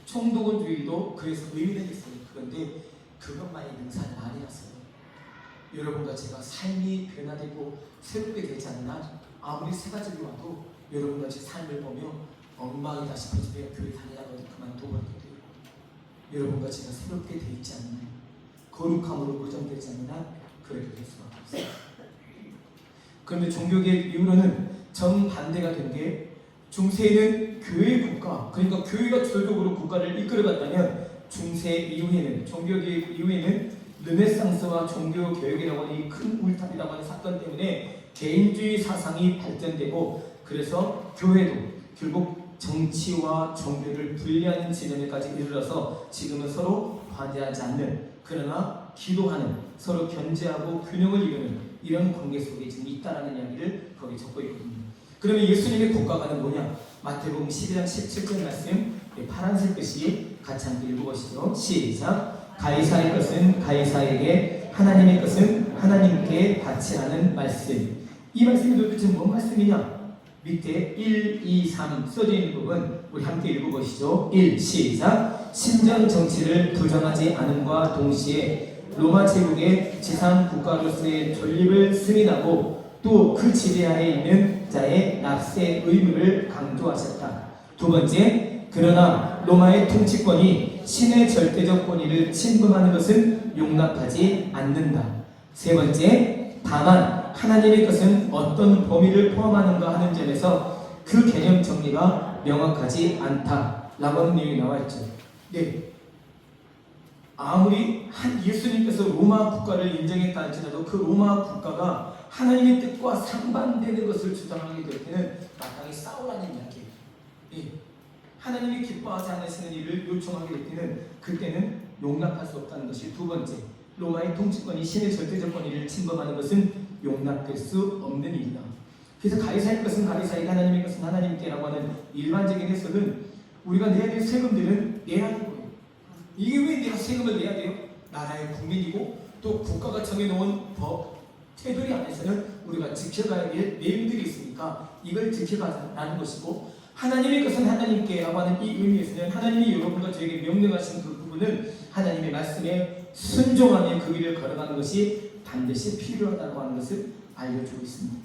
총동원주의도 그래서 의미는 있어요. 그런데 그것만이 능사는 아니었어요. 여러분과 제가 삶이 변화되고 새롭게 되지 않는 한 아무리 세 가지를 와도 여러분과 제 삶을 보며 엉망이다 싶어지면 교회 다니다가도 그만두고 하게 돼요. 여러분과 제가 새롭게 되어 있지 않는 한, 거룩함으로 고정되지 않는 한 그렇게 될 수밖에 없어요. 그런데 종교개혁 이후로는 정반대가 된 게, 중세에는 교회 국가, 그러니까 교회가 주도적으로 국가를 이끌어갔다면, 중세 이후에는, 종교개혁 이후에는 르네상스와 종교 개혁이라고 하는 이 큰 울타리라고 하는 사건 때문에 개인주의 사상이 발전되고, 그래서 교회도 결국 정치와 종교를 분리하는 지점에까지 이르러서 지금은 서로 반대하지 않는, 그러나 기도하는, 서로 견제하고 균형을 이루는 이런 관계 속에 지금 있다라는 이야기를 거기 적고 있거든요. 그러면 예수님의 국가관은 뭐냐? 마태복음 12장 17절 말씀, 파란색 글씨 같이 함께 읽어보시죠. 시작. 가이사의 것은 가이사에게, 하나님의 것은 하나님께 바치라는 말씀. 이 말씀이 도대체 뭔 말씀이냐? 밑에 1, 2, 3 써져 있는 부분 우리 함께 읽어보시죠. 1. 시작. 신전 정치를 부정하지 않음과 동시에 로마 제국의 지상 국가로서의 존립을 승인하고 또 그 지배 아래 있는 자의 납세 의무를 강조하셨다. 두 번째, 그러나 로마의 통치권이 신의 절대적 권위를 침범하는 것은 용납하지 않는다. 세 번째, 다만 하나님의 것은 어떤 범위를 포함하는가 하는 점에서 그 개념 정리가 명확하지 않다라고 하는 내용이 나와있죠. 네, 아무리 예수님께서 로마 국가를 인정했다 할지라도 그 로마 국가가 하나님의 뜻과 상반되는 것을 주장하게 될 때는 마땅히 싸우라는 이야기예요. 예. 하나님이 기뻐하지 않으시는 일을 요청하게 될 때는 그때는 용납할 수 없다는 것이 두 번째, 로마의 통치권이 신의 절대적 권위를 침범하는 것은 용납될 수 없는 일이다. 그래서 가이사의 것은 가이사에게, 하나님의 것은 하나님께라고 하는 일반적인 해석은 우리가 내야 될 세금들은 내야 하는 거예요. 이게 왜 내가 세금을 내야 돼요? 나라의 국민이고 또 국가가 정해놓은 법, 테두리 안에서는 우리가 지켜가야 될 내용들이 있으니까 이걸 지켜가자는 것이고, 하나님의 것은 하나님께라고 하는 이 의미에서는 하나님이 여러분과 저에게 명령하신 그 부분은 하나님의 말씀에 순종하며 그 길을 걸어가는 것이 반드시 필요하다고 하는 것을 알려주고 있습니다.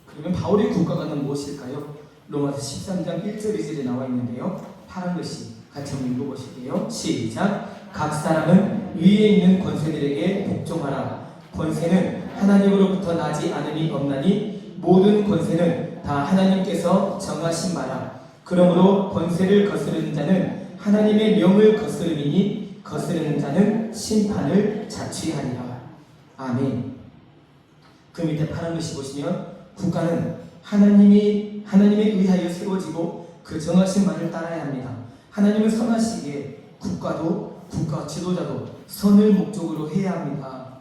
그러면 바울의 국가관은 무엇일까요? 로마서 13장 1절 2절에 나와 있는데요. 파란 글씨 같이 한번 읽어보실게요. 시작. 각 사람은 위에 있는 권세들에게 복종하라. 권세는 하나님으로부터 나지 않음이 없나니 모든 권세는 다 하나님께서 정하신 바라. 그러므로 권세를 거스르는 자는 하나님의 명을 거스르니 거스르는 자는 심판을 자취하리라. 아멘. 그 밑에 파란 글씨 보시면 국가는 하나님에 의하여 세워지고 그 정하신 말을 따라야 합니다. 하나님은 선하시기에 국가 지도자도 선을 목적으로 해야 합니다.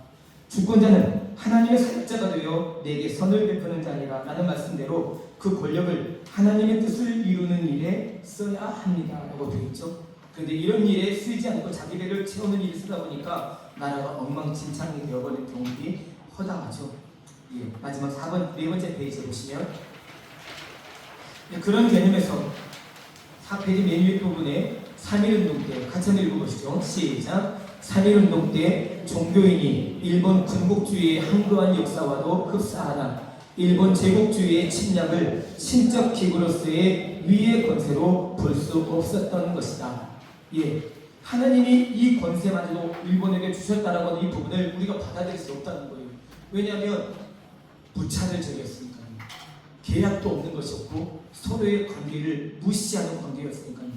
주권자는 하나님의 사역자가 되어 내게 선을 베푸는 자니라 라는 말씀대로 그 권력을 하나님의 뜻을 이루는 일에 써야 합니다 라고 되어 있죠. 그런데 이런 일에 쓰지 않고 자기 배를 채우는 일을 쓰다 보니까 나라가 엉망진창이 되어버린 경우들이 허다하죠. 예, 마지막 4번, 네 번째 페이지에 보시면 그런 개념에서 4페이지 맨 위에 부분에 3.1운동 때 같이 한번 읽어보시죠. 시작. 3.1운동 때 종교인이 일본 군국주의의 한거한 역사와도 흡사하나 일본 제국주의의 침략을 신적 기구로서의 위의 권세로 볼 수 없었던 것이다. 예, 하나님이 이 권세마저도 일본에게 주셨다라고 하는 이 부분을 우리가 받아들일 수 없다는 거예요. 왜냐하면 부차를 저기였으니까요. 계약도 없는 것이었고 서로의 관계를 무시하는 관계였으니까요.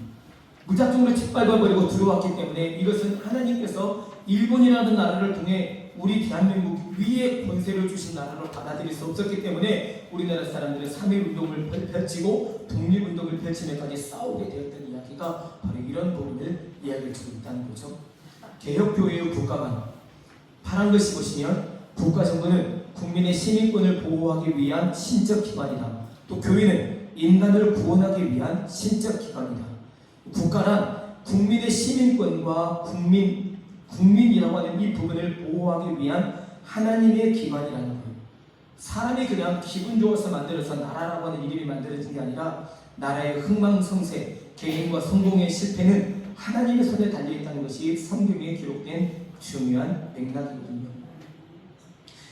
무작정으로 짓밟아버리고 들어왔기 때문에 이것은 하나님께서 일본이라는 나라를 통해 우리 대한민국 위에 권세를 주신 나라로 받아들일 수 없었기 때문에 우리나라 사람들은 3.1운동을 펼치고 독립운동을 펼치면까지 싸우게 되었던 이야기가 바로 이런 부분을 이야기해주고 있다는 거죠. 개혁교회의 국가관 파란 글씨 보시면 국가정부는 국민의 시민권을 보호하기 위한 신적 기관이다. 또 교회는 인간을 구원하기 위한 신적 기관이다. 국가란 국민의 시민권과 국민이라고 하는 이 부분을 보호하기 위한 하나님의 기관이라는 거예요. 사람이 그냥 기분 좋아서 만들어서 나라라고 하는 이름이 만들어진 게 아니라 나라의 흥망성쇠, 개인과 성공의 실패는 하나님의 손에 달려있다는 것이 성경에 기록된 중요한 맥락이거든요.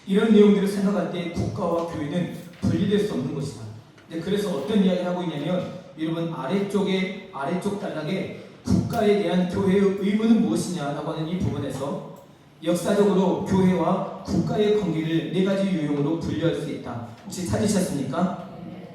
이런 내용들을 생각할 때 국가와 교회는 분리될 수 없는 것이다. 그래서 어떤 이야기를 하고 있냐면 여러분 아래쪽 단락에 국가에 대한 교회의 의무는 무엇이냐라고 하는 이 부분에서 역사적으로 교회와 국가의 관계를 네 가지 유형으로 분류할 수 있다. 혹시 찾으셨습니까?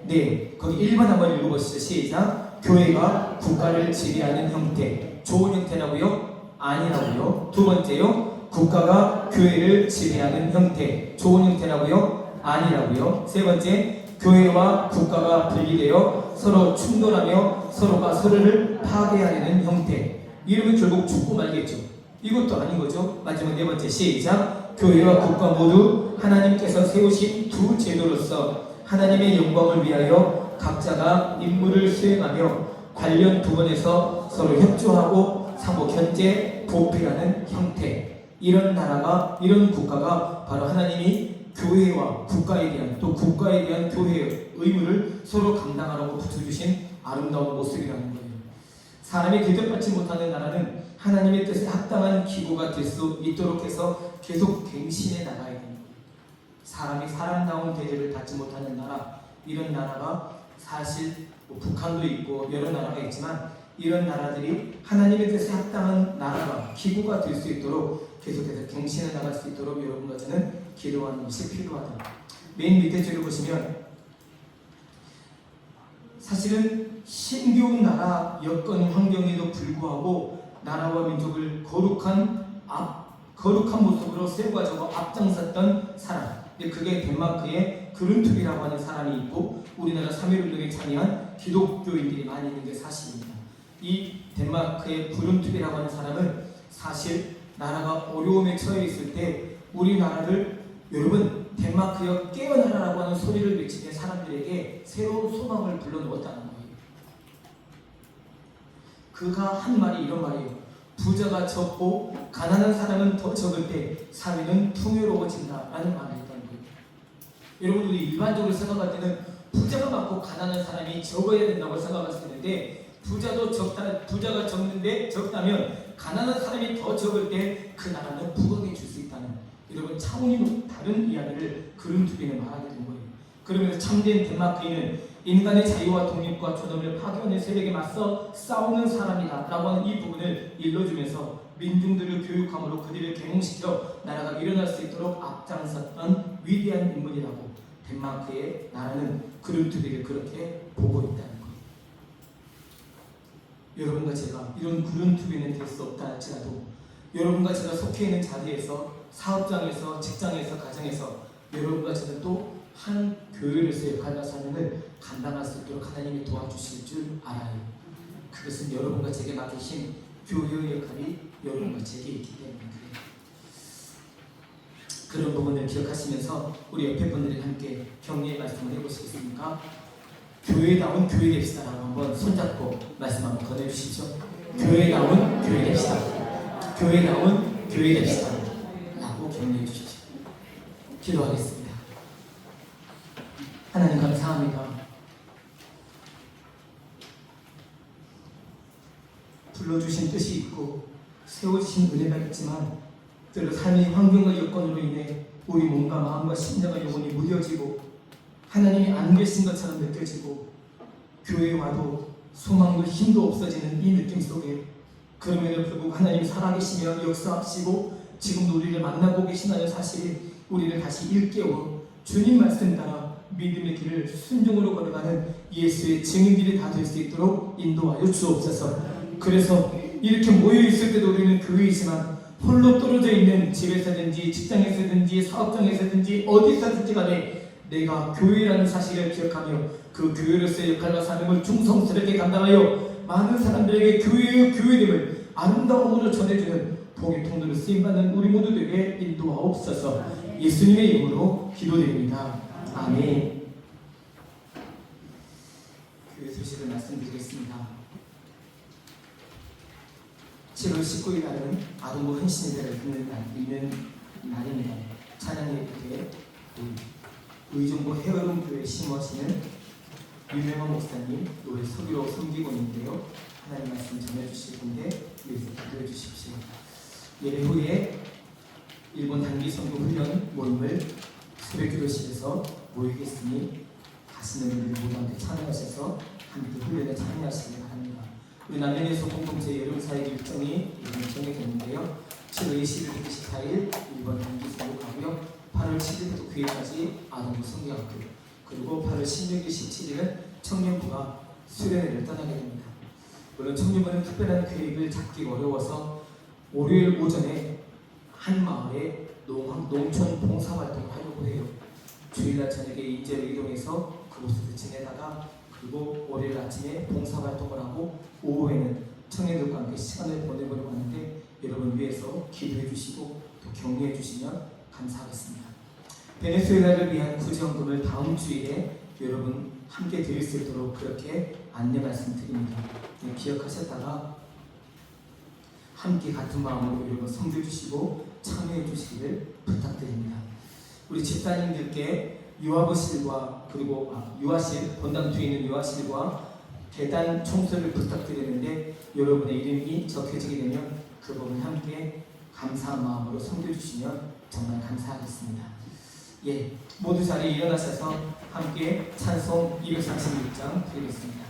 네, 거기 1번 한번 읽어보시죠. 시작. 교회가 국가를 지배하는 형태. 좋은 형태라고요? 아니라고요. 두 번째요. 국가가 교회를 지배하는 형태. 좋은 형태라고요? 아니라고요. 세 번째, 교회와 국가가 분리되어 서로 충돌하며 서로가 서로를 파괴하려는 형태. 이러면 결국 죽고 말겠죠. 이것도 아닌 거죠. 마지막 네 번째, 시작. 교회와 국가 모두 하나님께서 세우신 두 제도로서 하나님의 영광을 위하여 각자가 임무를 수행하며 관련 부분에서 서로 협조하고 상호 견제, 보필하는 형태. 이런 나라가, 이런 국가가 바로 하나님이 교회와 국가에 대한, 또 국가에 대한 교회의 의무를 서로 감당하라고 붙여주신 아름다운 모습이라는 거예요. 사람이 대접받지 못하는 나라는 하나님의 뜻에 합당한 기구가 될 수 있도록 해서 계속 갱신해 나가야 됩니다. 사람이 사람다운 대접을 받지 못하는 나라, 이런 나라가 사실 뭐 북한도 있고 여러 나라가 있지만 이런 나라들이 하나님의 뜻에 합당한 나라가, 기구가 될 수 있도록 계속해서 갱신해 나갈 수 있도록 여러분과 저는 기도하는 것이 필요하다. 맨 밑에 줄을 보시면 사실은 힘겨운 나라 여건 환경에도 불구하고 나라와 민족을 거룩한 모습으로 세워가지고 앞장섰던 사람. 그게 덴마크의 그룬투비라고 하는 사람이 있고 우리나라 3.1운동에 참여한 기독교인들이 많이 있는 게 사실입니다. 이 덴마크의 그룬투비라고 하는 사람은 사실 나라가 어려움에 처해 있을 때 우리나라를, 여러분 덴마크여 깨어나라라고 하는 소리를 외치며 사람들에게 새로운 소망을 불러넣었다는 거예요. 그가 한 말이 이런 말이에요. 부자가 적고 가난한 사람은 더 적을 때 사회는 풍요로워진다라는 말을 했다는 거예요. 여러분, 우리 일반적으로 생각할 때는 부자가 많고 가난한 사람이 적어야 된다고 생각할 수 있는데, 부자가 적다면 가난한 사람이 더 적을 때 그 나라는 부강해질 수 있다는, 여러분 차원이 다른 이야기를 그룬투비는 말하게 된 거예요. 그러면서 참된 덴마크인은 인간의 자유와 독립과 존엄을 파괴하는 세력에 맞서 싸우는 사람이다 라고 하는 이 부분을 일러주면서 민중들을 교육함으로 그들을 계몽시켜 나라가 일어날 수 있도록 앞장섰던 위대한 인물이라고 덴마크의 나라는 그룬투비를 그렇게 보고 있다는 거예요. 여러분과 제가 이런 그룬투비는 될 수 없다 할지라도 여러분과 제가 속해 있는 자리에서, 사업장에서, 직장에서, 가정에서 여러분과 저는 또 한 교회로서의 역할과 사명을 감당할 수 있도록 하나님이 도와주실 줄 알아요. 그것은 여러분과 제게 맡기신 교회의 역할이 여러분과 제게 있기 때문에 그래요. 그런 부분을 기억하시면서 우리 옆에 분들이 함께 격려의 말씀을 해보시겠습니까? 교회다운 교회 됩시다 라고 한번 손잡고 말씀 한번 건네주시죠. 교회다운 교회 됩시다. 교회다운 교회 됩시다 라고 격려해 주시죠. 기도하겠습니다. 하나님 감사합니다. 불러주신 뜻이 있고 세워주신 은혜가 있지만 때로 삶의 환경과 여건으로 인해 우리 몸과 마음과 심장과 영혼이 무뎌지고 하나님이 안 계신 것처럼 느껴지고 교회에 와도 소망도 힘도 없어지는 이 느낌 속에, 그럼에도 불구하고 하나님 살아계시며 역사하시고 지금도 우리를 만나고 계신다는 사실이 우리를 다시 일깨워 주님 말씀 따라 믿음의 길을 순종으로 걸어가는 예수의 증인들이 다 될 수 있도록 인도하여 주옵소서. 그래서 이렇게 모여있을 때도 우리는 교회이지만 홀로 떨어져 있는 집에서든지 직장에서든지 사업장에서든지 어디서든지 간에 내가 교회라는 사실을 기억하며 그 교회로서의 역할과 사명을 충성스럽게 감당하여 많은 사람들에게 교회의 교회됨을 아름다움으로 전해주는 복의 통로로 쓰임받는 우리 모두 되게 인도하옵소서. 예수님의 이름으로 기도드립니다. 아멘. 교회 소식을 말씀드리겠습니다. 7월 19일 날은 아동부 헌신예배를 있는 날입니다. 찬양 예배 때 의정부 해외론 교회 심어하시는 유명한 목사님 노래 서기로 섬기고 있는데요. 하나님 말씀 전해주실 건데 위해서 기도해 주십시오. 예배 후에 일본 단기 선교 훈련 모임을 새벽기도실에서 모이겠으니 가시는 분들 모두 함께 참여하셔서 함께 훈련에 참여하시기 바랍니다. 우리 남녀예수 공동체 여름사역 일정이 이번에 정해졌는데요. 7월 20일부터 24일 일본 단기 선교 가고요. 8월 7일부터 9일까지 아동부 성경학교, 그리고 8월 16일, 17일은 청년부가 수련회를 떠나게 됩니다. 물론 청년부는 특별한 계획을 잡기 어려워서 월요일 오전에 한 마을에 농촌 봉사활동을 하려고 해요. 주일날 저녁에 인제로 이동해서 그곳에서 지내다가 그리고 월요일 아침에 봉사활동을 하고 오후에는 청년들과 함께 시간을 보내보려고 하는데 여러분 위해서 기도해 주시고 또 격려해 주시면 감사하겠습니다. 베네수엘라를 위한 구제헌금을 다음 주일에 여러분 함께 드릴 수 있도록 그렇게 안내 말씀드립니다. 기억하셨다가 함께 같은 마음으로 여러분 성도 주시고 참여해 주시기를 부탁드립니다. 우리 집사님들께 유아부실과 그리고 유아실 본당 뒤에 있는 유아실과 계단 청소를 부탁드리는데 여러분의 이름이 적혀지게 되면 그 부분 함께 감사한 마음으로 섬겨주시면 정말 감사하겠습니다. 예, 모두 자리에 일어나셔서 함께 찬송 236장 드리겠습니다.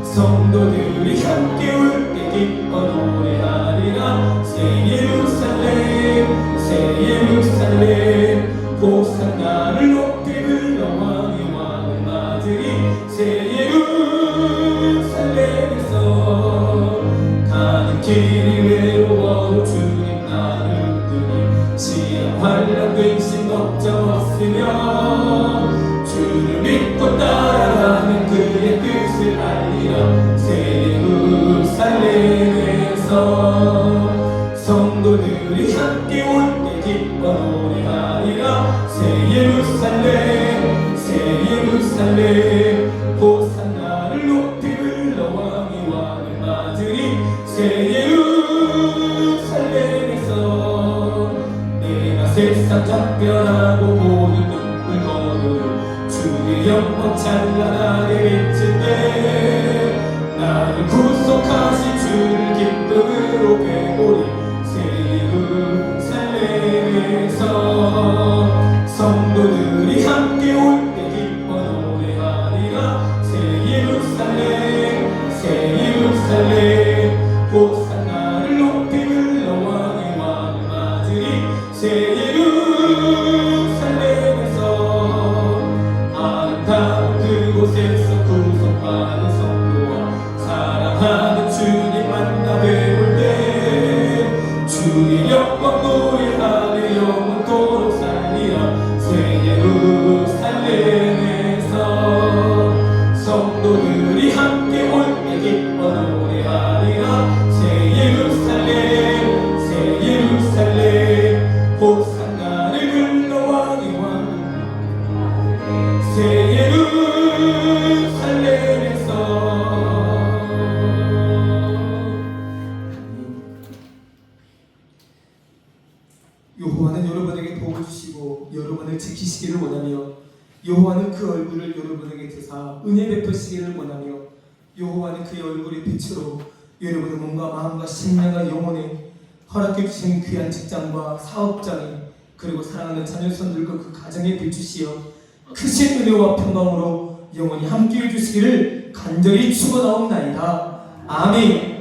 성도들이 함께 울게 기뻐 노래하리라. 새 예루살렘 새 예루살렘 호산나를 높이 불러 왕의 왕을 맞으리. 새 예루살렘에서 가는 길이 외로워 주님 나를 뜨니 시험 환난 근심 걱정 없으며 주를 믿고 따라가는 그의 뜻을 알리라. 새 예루살렘에서 성도들이 함께 올 때 기뻐 노래하리라. 새 예루살렘 호산나를 높이 불러 왕의 왕을 맞으리. 새 예루살렘에서 내가 세상 작별하고 모든 눈물 거두는 주의 영광 찬란하게 비칠 때 나를 구속하신 주를 기쁨으로 배우리. 새 예루살렘에서 성도들이 함께 올 때 기뻐 노래하리라. 새 예루살렘 호산나를 높이 불러 왕의 왕을 맞으리. 새 예루살렘에서 아름다운 그곳에서 구속받은 성도와 사랑하는 주님 만나 배울 때 주의 영광 노래하며 영원토록 살리라. 새 예루살렘에서 성도들이 함께 올 때 기뻐 노래하리라. 새 예루살렘 호산나를 불러 왕의 왕. 새 예루살렘에서 여호와는 여러분에게 복을 주시고 여러분을 지키시기를 원하며 여호와는 그 얼굴을 여러분에게 드사 은혜 베푸시기를 원하며 여호와는 그의 얼굴의 빛으로 여러분의 몸과 마음과 심령과 영혼에 허락해 주신 귀한 직장과 사업장에 그리고 사랑하는 자녀손들과 그 가정에 비추시어 크신 은혜와 평강으로 영원히 함께해 주시기를 간절히 축원하옵나이다. 아멘.